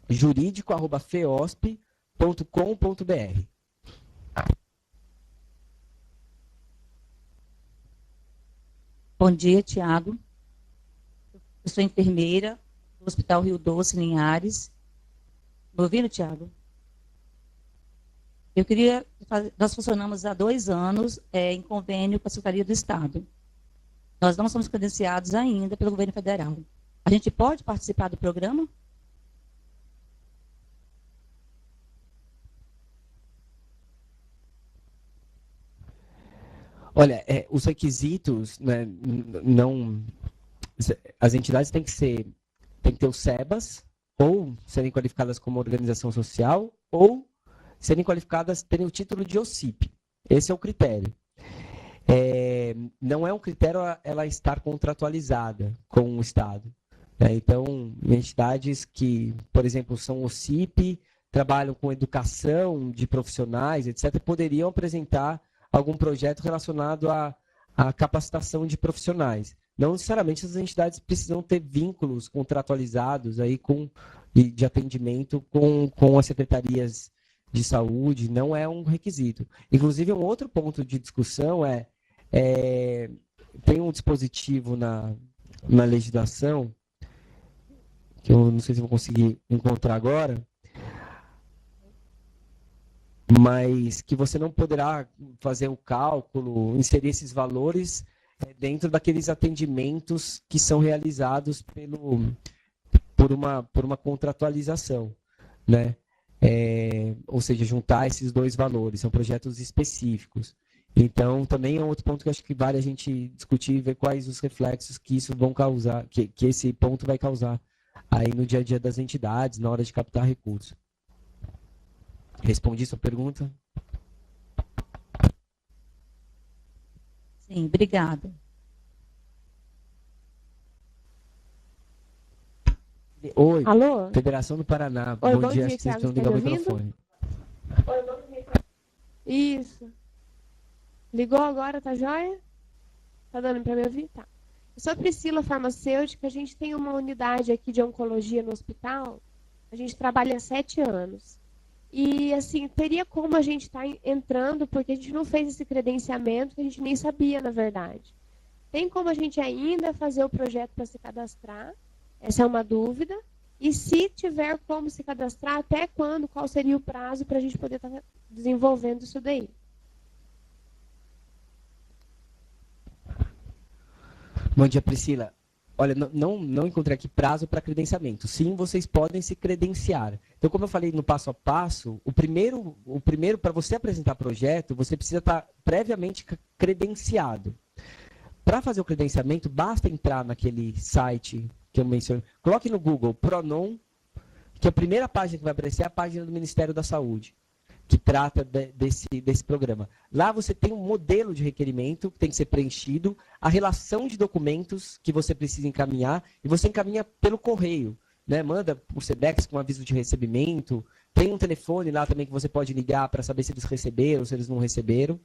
jurídico@feosp.com.br. Bom dia, Tiago. Eu sou enfermeira do Hospital Rio Doce, Linhares. Me ouvindo, Tiago? Eu queria fazer, nós funcionamos há 2 anos em convênio com a Secretaria do Estado. Nós não somos credenciados ainda pelo governo federal. A gente pode participar do programa? Olha, os requisitos, né, as entidades têm que ter o SEBAS, ou serem qualificadas como organização social, ou serem qualificadas, terem o título de OCIP. Esse é o critério. Não é um critério ela estar contratualizada com o Estado. Então, entidades que, por exemplo, são OCIP, trabalham com educação de profissionais, etc., poderiam apresentar algum projeto relacionado à capacitação de profissionais. Não necessariamente as entidades precisam ter vínculos contratualizados aí de atendimento com as secretarias de saúde, não é um requisito. Inclusive, um outro ponto de discussão tem um dispositivo na legislação, que eu não sei se vou conseguir encontrar agora, mas que você não poderá fazer o cálculo, inserir esses valores dentro daqueles atendimentos que são realizados por uma contratualização, né? Ou seja, juntar esses dois valores, são projetos específicos. Então, também é um outro ponto que eu acho que vale a gente discutir e ver quais os reflexos que isso vão causar, que esse ponto vai causar aí no dia a dia das entidades, na hora de captar recursos. Respondi sua pergunta? Sim, obrigada. Oi, Alô? Federação do Paraná. Oi, bom dia, acho que vocês Thiago, precisam ligar o tá me microfone. Oi, bom dia. Isso. Ligou agora, tá joia? Tá dando pra me ouvir? Tá. Eu sou a Priscila, farmacêutica. A gente tem uma unidade aqui de oncologia no hospital. A gente trabalha há 7 anos. E, assim, teria como a gente estar entrando, porque a gente não fez esse credenciamento, que a gente nem sabia, na verdade. Tem como a gente ainda fazer o projeto para se cadastrar? Essa é uma dúvida. E se tiver como se cadastrar, até quando? Qual seria o prazo para a gente poder estar desenvolvendo isso daí? Bom dia, Priscila. Olha, não encontrei aqui prazo para credenciamento. Sim, vocês podem se credenciar. Então, como eu falei no passo a passo, o primeiro para você apresentar projeto, você precisa estar previamente credenciado. Para fazer o credenciamento, basta entrar naquele site que eu mencionei. Coloque no Google Pronom, que a primeira página que vai aparecer é a página do Ministério da Saúde, que trata desse programa. Lá você tem um modelo de requerimento que tem que ser preenchido, a relação de documentos que você precisa encaminhar, e você encaminha pelo correio, né? Manda por SEDEX com aviso de recebimento, tem um telefone lá também que você pode ligar para saber se eles receberam, se eles não receberam.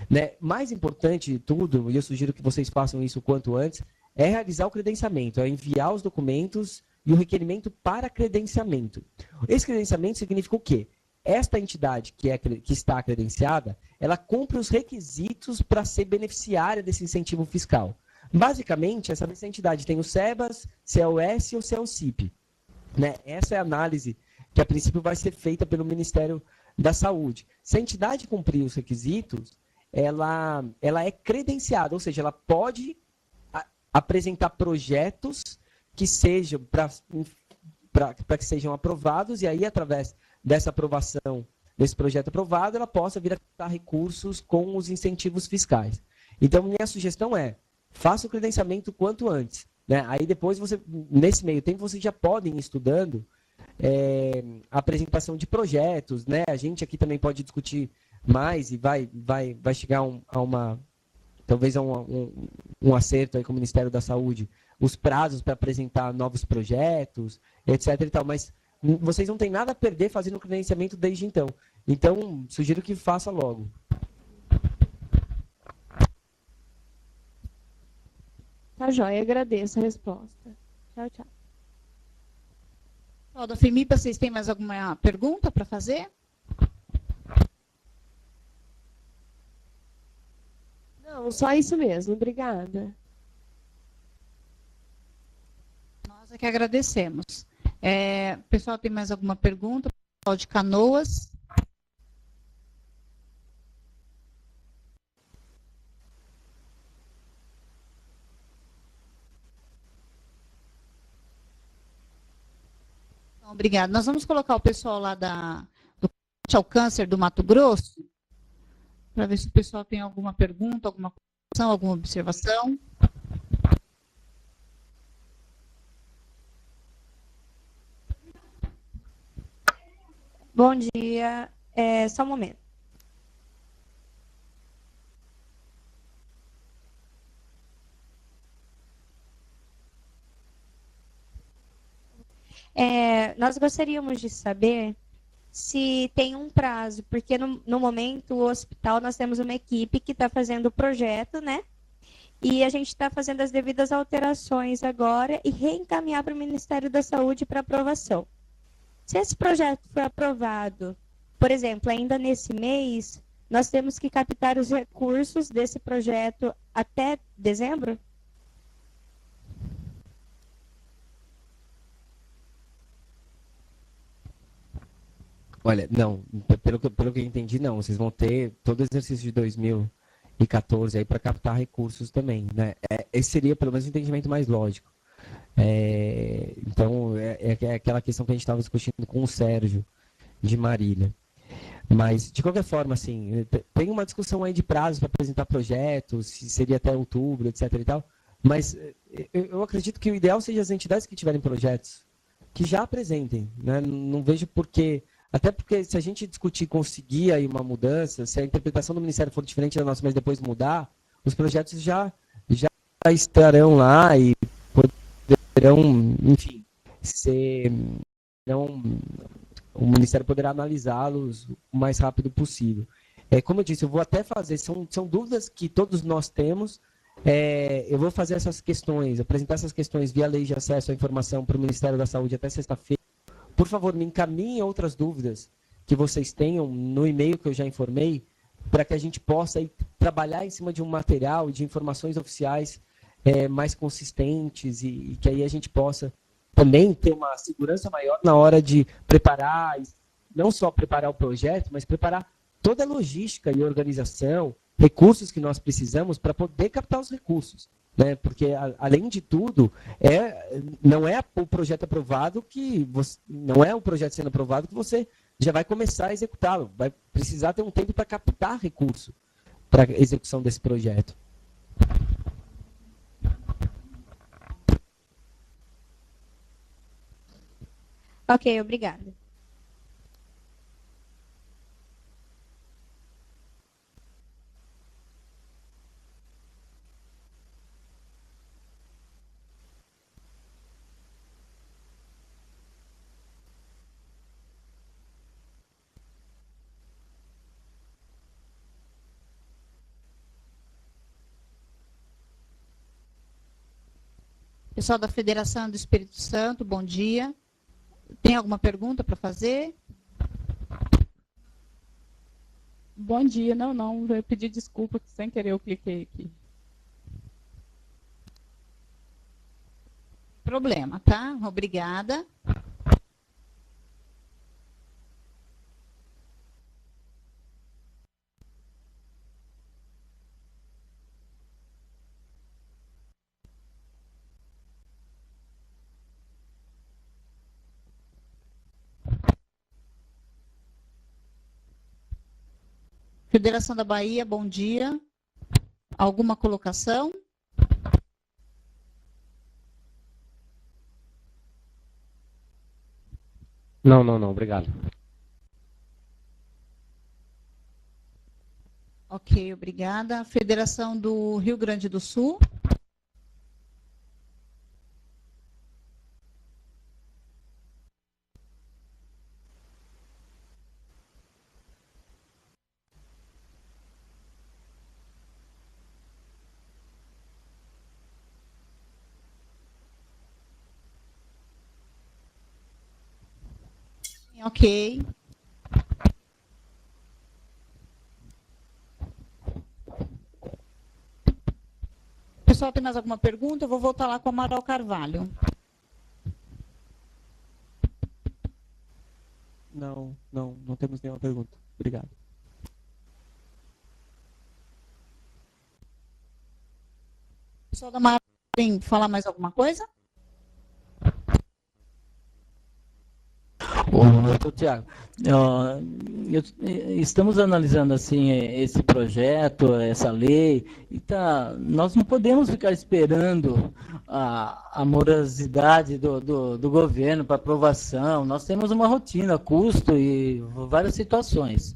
Né? Mais importante de tudo, e eu sugiro que vocês façam isso o quanto antes, é realizar o credenciamento, é enviar os documentos e o requerimento para credenciamento. Esse credenciamento significa o quê? Esta entidade que está credenciada, ela cumpre os requisitos para ser beneficiária desse incentivo fiscal. Basicamente, é saber se a entidade tem o SEBAS, se é o S ou se é o CIP. Né? Essa é a análise que, a princípio, vai ser feita pelo Ministério da Saúde. Se a entidade cumprir os requisitos, ela é credenciada, ou seja, ela pode apresentar projetos que sejam para que sejam aprovados, e aí, através dessa aprovação desse projeto aprovado, ela possa vir a captar recursos com os incentivos fiscais. Então, minha sugestão é, faça o credenciamento quanto antes, né? Aí depois, nesse meio tempo, vocês já podem ir estudando a apresentação de projetos, né? A gente aqui também pode discutir mais e vai chegar talvez a um acerto aí com o Ministério da Saúde, os prazos para apresentar novos projetos, etc. e tal, mas vocês não têm nada a perder fazendo o credenciamento desde então. Então, sugiro que faça logo. Tá joia, agradeço a resposta. Tchau, tchau. Pessoal da FEMIPA, vocês têm mais alguma pergunta para fazer? Não, só isso mesmo. Obrigada. Nós é que agradecemos. Pessoal, tem mais alguma pergunta? Pessoal de Canoas? Então, obrigada. Nós vamos colocar o pessoal lá do combate ao câncer do Mato Grosso, para ver se o pessoal tem alguma pergunta, alguma questão, alguma observação. Bom dia. Só um momento. Nós gostaríamos de saber se tem um prazo, porque no momento, o hospital, nós temos uma equipe que está fazendo o projeto, né? E a gente está fazendo as devidas alterações agora e reencaminhar para o Ministério da Saúde para aprovação. Se esse projeto for aprovado, por exemplo, ainda nesse mês, nós temos que captar os recursos desse projeto até dezembro? Olha, não, pelo que eu entendi, não. Vocês vão ter todo o exercício de 2014 aí para captar recursos também, né? Esse seria, pelo menos, o entendimento mais lógico. Então, é aquela questão que a gente estava discutindo com o Sérgio, de Marília. Mas, de qualquer forma, assim, tem uma discussão aí de prazos para apresentar projetos, se seria até outubro, etc. e tal, mas eu acredito que o ideal seja as entidades que tiverem projetos que já apresentem, né? Não vejo por que. Até porque se a gente discutir, conseguir aí uma mudança, se a interpretação do Ministério for diferente da nossa, mas depois mudar, os projetos já estarão lá e poderão, enfim, o Ministério poderá analisá-los o mais rápido possível. Como eu disse, eu vou até fazer, são dúvidas que todos nós temos, eu vou fazer essas questões, apresentar essas questões via lei de acesso à informação para o Ministério da Saúde até sexta-feira. Por favor, me encaminhem outras dúvidas que vocês tenham no e-mail que eu já informei, para que a gente possa aí trabalhar em cima de um material de informações oficiais mais consistentes e que aí a gente possa também ter uma segurança maior na hora de preparar, não só preparar o projeto, mas preparar toda a logística e organização, recursos que nós precisamos para poder captar os recursos. Né? Porque, além de tudo, não é o projeto aprovado não é o projeto sendo aprovado que você já vai começar a executá-lo. Vai precisar ter um tempo para captar recurso para a execução desse projeto. Ok, obrigada. Pessoal da Federação do Espírito Santo, bom dia. Tem alguma pergunta para fazer? Bom dia, não, eu pedi desculpa que sem querer eu cliquei aqui. Problema, tá? Obrigada. Federação da Bahia, bom dia. Alguma colocação? Não, obrigado. Ok, obrigada. Federação do Rio Grande do Sul. Ok. Pessoal, tem mais alguma pergunta? Eu vou voltar lá com o Amaral Carvalho. Não temos nenhuma pergunta. Obrigado. Pessoal da Mar, tem que falar mais alguma coisa? Doutor Tiago, estamos analisando assim esse projeto, essa lei, e nós não podemos ficar esperando a morosidade do governo para aprovação. Nós temos uma rotina, custo e várias situações.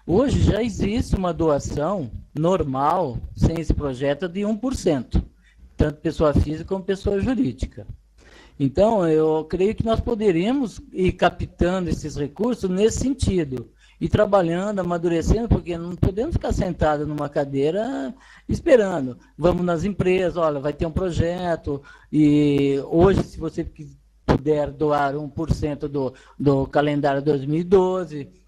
Hoje já existe uma doação normal, sem esse projeto, de 1%, tanto pessoa física como pessoa jurídica. Então, eu creio que nós poderíamos ir captando esses recursos nesse sentido, e trabalhando, amadurecendo, porque não podemos ficar sentados numa cadeira esperando. Vamos nas empresas, olha, vai ter um projeto, e hoje, se você puder doar 1% do calendário 2012,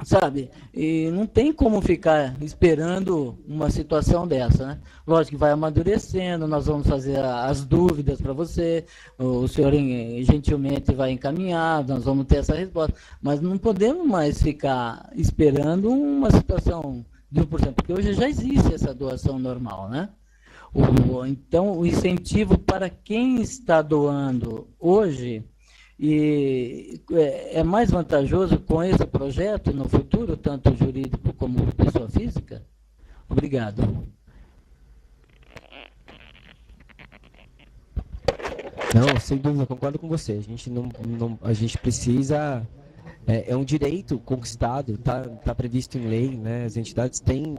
sabe? E não tem como ficar esperando uma situação dessa, né? Lógico que vai amadurecendo, nós vamos fazer as dúvidas para você, o senhor gentilmente vai encaminhar, nós vamos ter essa resposta, mas não podemos mais ficar esperando uma situação de 1%, porque hoje já existe essa doação normal, né? Então, o incentivo para quem está doando hoje, e é mais vantajoso com esse projeto no futuro, tanto jurídico como pessoa física? Obrigado. Não, sem dúvida, concordo com você. A gente precisa... É um direito conquistado, tá previsto em lei, né? As entidades têm...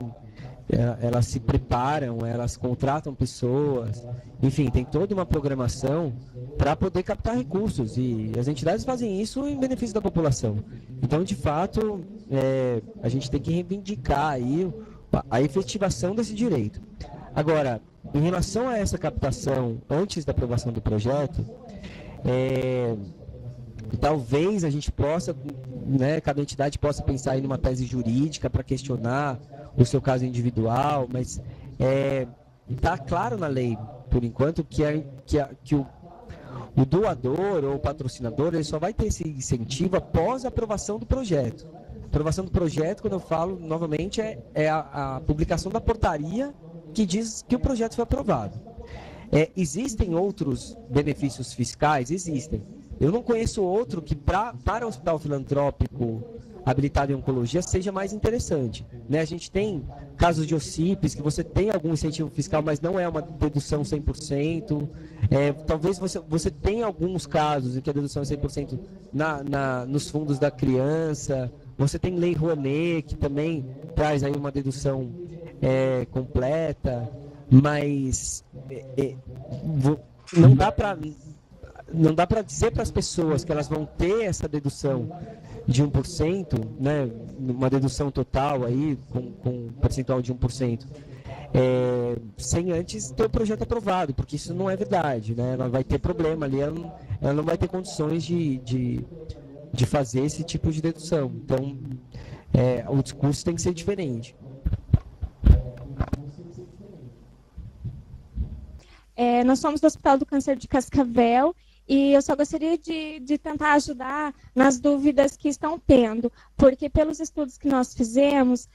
Elas se preparam, elas contratam pessoas, enfim, tem toda uma programação para poder captar recursos, e as entidades fazem isso em benefício da população. Então, de fato, a gente tem que reivindicar aí a efetivação desse direito. Agora, em relação a essa captação antes da aprovação do projeto, talvez a gente possa, né, cada entidade possa pensar em uma tese jurídica para questionar o seu caso individual, mas está claro na lei, por enquanto, que o doador ou o patrocinador ele só vai ter esse incentivo após a aprovação do projeto. A aprovação do projeto, quando eu falo novamente, é a publicação da portaria que diz que o projeto foi aprovado. Existem outros benefícios fiscais? Existem. Eu não conheço outro que para o hospital filantrópico habilitado em oncologia seja mais interessante, né? A gente tem casos de OCIPs que você tem algum incentivo fiscal, mas não é uma dedução 100%. Talvez você tenha alguns casos em que a dedução é 100% nos fundos da criança. Você tem Lei Rouanet, que também traz aí uma dedução completa, mas não dá para dizer para as pessoas que elas vão ter essa dedução de 1%, né, uma dedução total aí, com um percentual de 1%, sem antes ter o projeto aprovado, porque isso não é verdade, né? Ela vai ter problema ali, ela não vai ter condições de fazer esse tipo de dedução. Então, o discurso tem que ser diferente. Nós somos do Hospital do Câncer de Cascavel, e eu só gostaria de tentar ajudar nas dúvidas que estão tendo, porque pelos estudos que nós fizemos,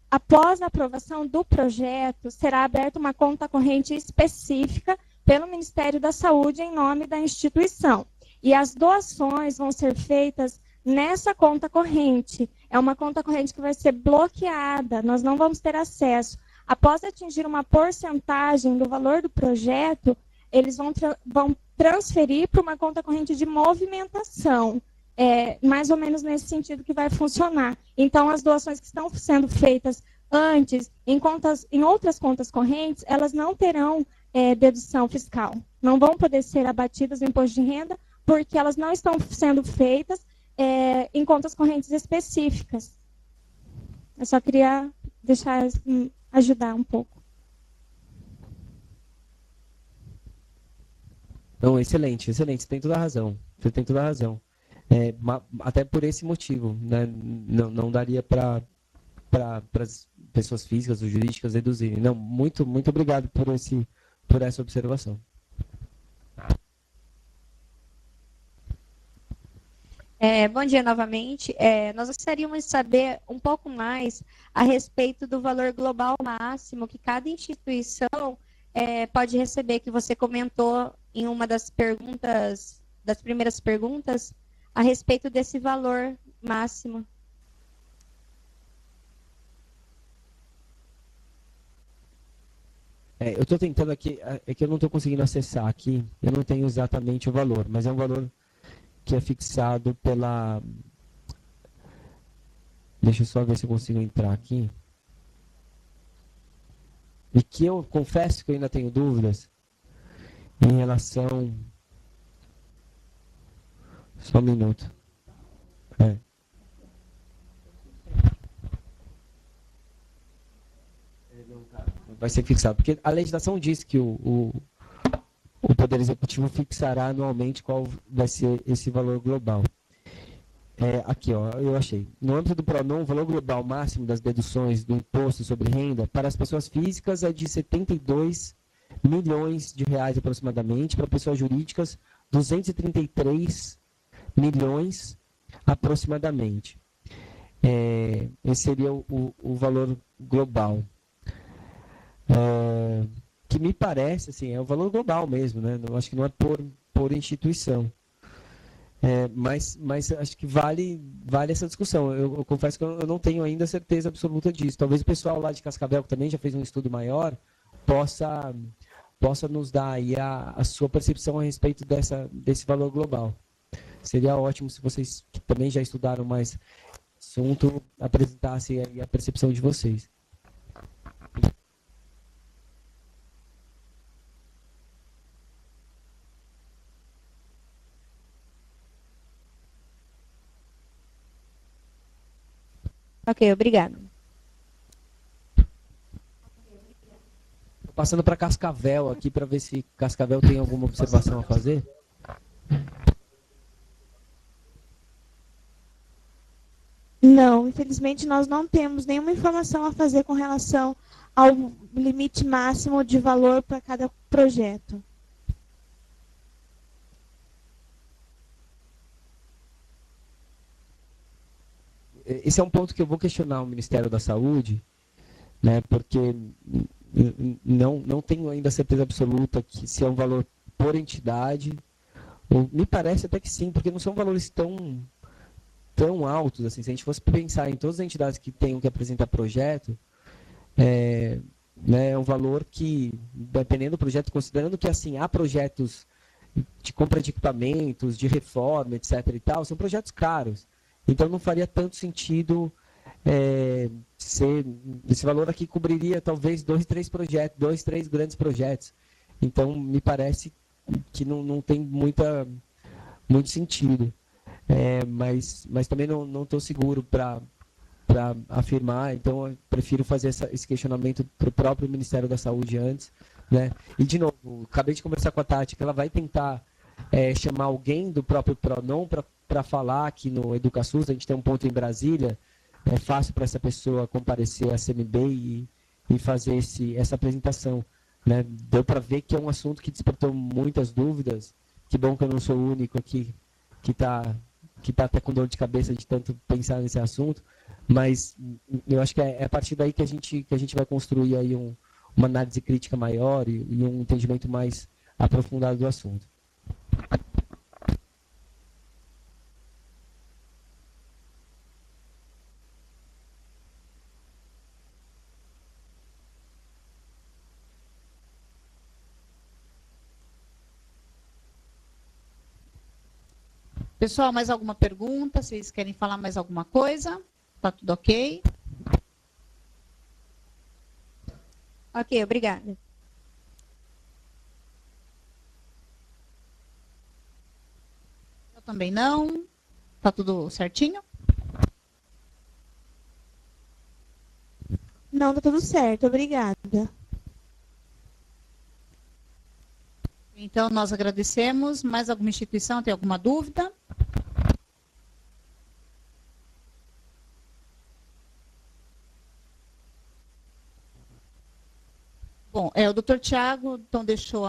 após a aprovação do projeto, será aberta uma conta corrente específica pelo Ministério da Saúde em nome da instituição. E as doações vão ser feitas nessa conta corrente. é uma conta corrente que vai ser bloqueada, nós não vamos ter acesso. Após atingir uma porcentagem do valor do projeto, eles vão transferir para uma conta corrente de movimentação. É mais ou menos nesse sentido que vai funcionar. Então, as doações que estão sendo feitas antes, em outras contas correntes, elas não terão dedução fiscal. Não vão poder ser abatidas no imposto de renda, porque elas não estão sendo feitas em contas correntes específicas. Eu só queria ajudar um pouco. Não, excelente, excelente. Você tem toda a razão. Você tem toda a razão. Até por esse motivo, né? Não daria para as pessoas físicas ou jurídicas deduzirem. Não, muito obrigado por essa observação. Bom dia novamente. Nós gostaríamos de saber um pouco mais a respeito do valor global máximo que cada instituição pode receber, que você comentou em uma das primeiras perguntas, a respeito desse valor máximo. Eu estou tentando aqui, é que eu não estou conseguindo acessar aqui, eu não tenho exatamente o valor, mas é um valor que é fixado pela... Deixa eu só ver se eu consigo entrar aqui. E que eu confesso que eu ainda tenho dúvidas em relação... Só um minuto. Vai ser fixado, porque a legislação diz que o Poder Executivo fixará anualmente qual vai ser esse valor global. Aqui, ó, eu achei. No âmbito do PRONON, o valor global máximo das deduções do imposto sobre renda para as pessoas físicas é de 72 milhões de reais aproximadamente, para pessoas jurídicas 233 milhões aproximadamente. Esse seria o valor global. Que me parece, assim, é o valor global mesmo, né? Eu acho que não é por instituição. Mas acho que vale essa discussão. Eu confesso que eu não tenho ainda certeza absoluta disso. Talvez o pessoal lá de Cascavel, que também já fez um estudo maior, possa nos dar aí a sua percepção a respeito desse valor global. Seria ótimo se vocês, que também já estudaram mais assunto, apresentassem aí a percepção de vocês. Ok, obrigada. Passando para Cascavel aqui, para ver se Cascavel tem alguma observação a fazer. Não, infelizmente nós não temos nenhuma informação a fazer com relação ao limite máximo de valor para cada projeto. Esse é um ponto que eu vou questionar o Ministério da Saúde, né, porque não tenho ainda certeza absoluta que se é um valor por entidade, ou me parece até que sim, porque não são valores tão altos, assim. Se a gente fosse pensar em todas as entidades que tenham que apresentar projeto, né, é um valor que, dependendo do projeto, considerando que assim, há projetos de compra de equipamentos, de reforma, etc. e tal, são projetos caros. Então não faria tanto sentido esse valor aqui cobriria talvez 2, 3 projetos, 2, 3 grandes projetos. Então me parece que não tem muito sentido. Mas também não estou seguro para afirmar, então eu prefiro fazer esse questionamento para o próprio Ministério da Saúde antes, né? E de novo, acabei de conversar com a Tati, que ela vai tentar chamar alguém do próprio PRONON para falar aqui no EducaSUS. A gente tem um ponto em Brasília, é fácil para essa pessoa comparecer à CMB e fazer essa apresentação, né? Deu para ver que é um assunto que despertou muitas dúvidas. Que bom que eu não sou o único aqui que está até com dor de cabeça de tanto pensar nesse assunto, mas eu acho que é a partir daí que a gente vai construir aí uma análise crítica maior e um entendimento mais aprofundado do assunto. Pessoal, mais alguma pergunta? Vocês querem falar mais alguma coisa? Está tudo ok? Ok, obrigada. Eu também não. Está tudo certinho? Não, tá tudo certo, obrigada. Então, nós agradecemos. Mais alguma instituição tem alguma dúvida? Bom, o doutor Tiago, então, deixou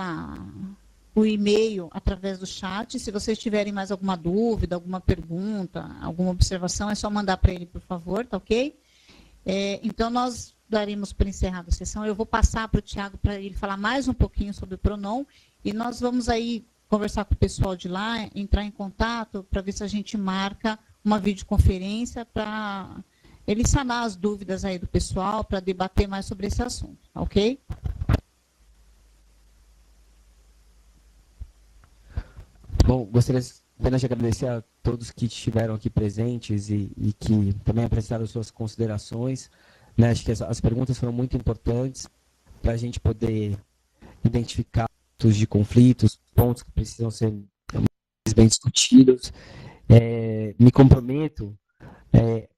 o e-mail através do chat. Se vocês tiverem mais alguma dúvida, alguma pergunta, alguma observação, é só mandar para ele, por favor, tá ok? Então, nós daremos por encerrada a sessão. Eu vou passar para o Tiago para ele falar mais um pouquinho sobre o Pronon e nós vamos aí conversar com o pessoal de lá, entrar em contato para ver se a gente marca uma videoconferência para ele sanar as dúvidas aí do pessoal, para debater mais sobre esse assunto, ok? Bom, gostaria apenas de agradecer a todos que estiveram aqui presentes e que também apresentaram suas considerações. Né? Acho que as perguntas foram muito importantes para a gente poder identificar pontos de conflitos, pontos que precisam ser mais bem discutidos. Me comprometo,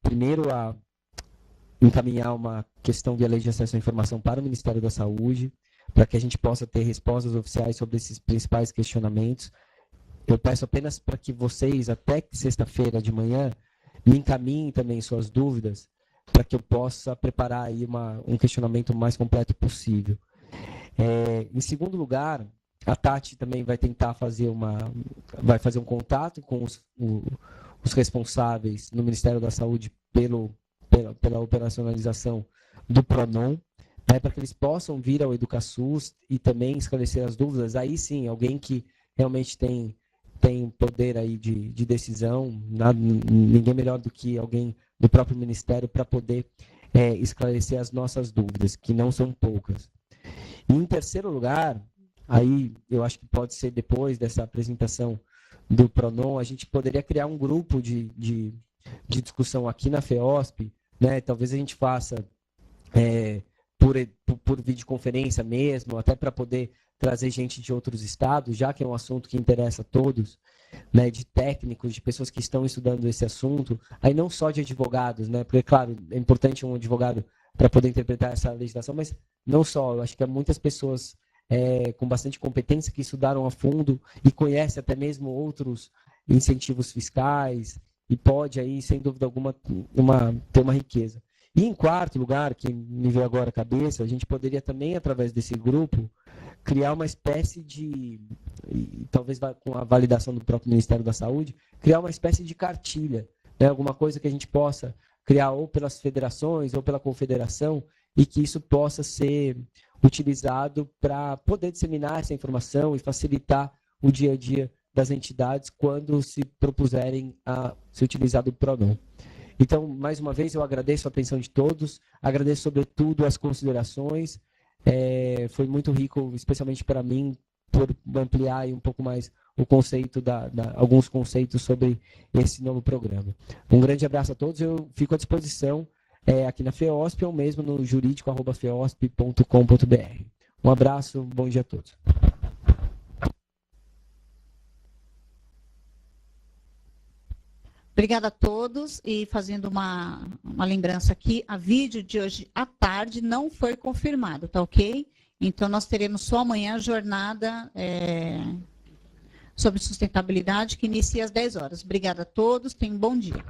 primeiro, a encaminhar uma questão via lei de acesso à informação para o Ministério da Saúde, para que a gente possa ter respostas oficiais sobre esses principais questionamentos. Eu peço apenas para que vocês, até sexta-feira de manhã, me encaminhem também suas dúvidas, para que eu possa preparar aí um questionamento o mais completo possível. Em segundo lugar, a Tati também vai tentar fazer um contato com os responsáveis no Ministério da Saúde pela operacionalização do Pronon, né, para que eles possam vir ao EducaSUS e também esclarecer as dúvidas. Aí sim, alguém que realmente tem poder aí de decisão, ninguém melhor do que alguém do próprio Ministério para poder esclarecer as nossas dúvidas, que não são poucas. E, em terceiro lugar, aí eu acho que pode ser depois dessa apresentação do Pronon, a gente poderia criar um grupo de discussão aqui na FEOSP, né? Talvez a gente faça por videoconferência mesmo, até para poder trazer gente de outros estados, já que é um assunto que interessa a todos, né, de técnicos, de pessoas que estão estudando esse assunto, aí não só de advogados, né, porque, claro, é importante um advogado para poder interpretar essa legislação, mas não só, eu acho que há muitas pessoas com bastante competência que estudaram a fundo e conhecem até mesmo outros incentivos fiscais e pode aí, sem dúvida alguma, ter uma riqueza. E em quarto lugar, que me veio agora à cabeça, a gente poderia também, através desse grupo, criar uma espécie de, talvez com a validação do próprio Ministério da Saúde, criar uma espécie de cartilha, né? Alguma coisa que a gente possa criar ou pelas federações ou pela confederação e que isso possa ser utilizado para poder disseminar essa informação e facilitar o dia a dia das entidades quando se propuserem a se utilizar do Pronon. Então, mais uma vez, eu agradeço a atenção de todos, agradeço, sobretudo, as considerações. Foi muito rico, especialmente para mim, por ampliar aí um pouco mais o conceito, alguns conceitos sobre esse novo programa. Um grande abraço a todos, eu fico à disposição aqui na FEOSP ou mesmo no jurídico@feosp.com.br. Um abraço, bom dia a todos. Obrigada a todos e fazendo uma lembrança aqui, a vídeo de hoje à tarde não foi confirmado, tá ok? Então, nós teremos só amanhã a jornada sobre sustentabilidade, que inicia às 10 horas. Obrigada a todos, tenham um bom dia.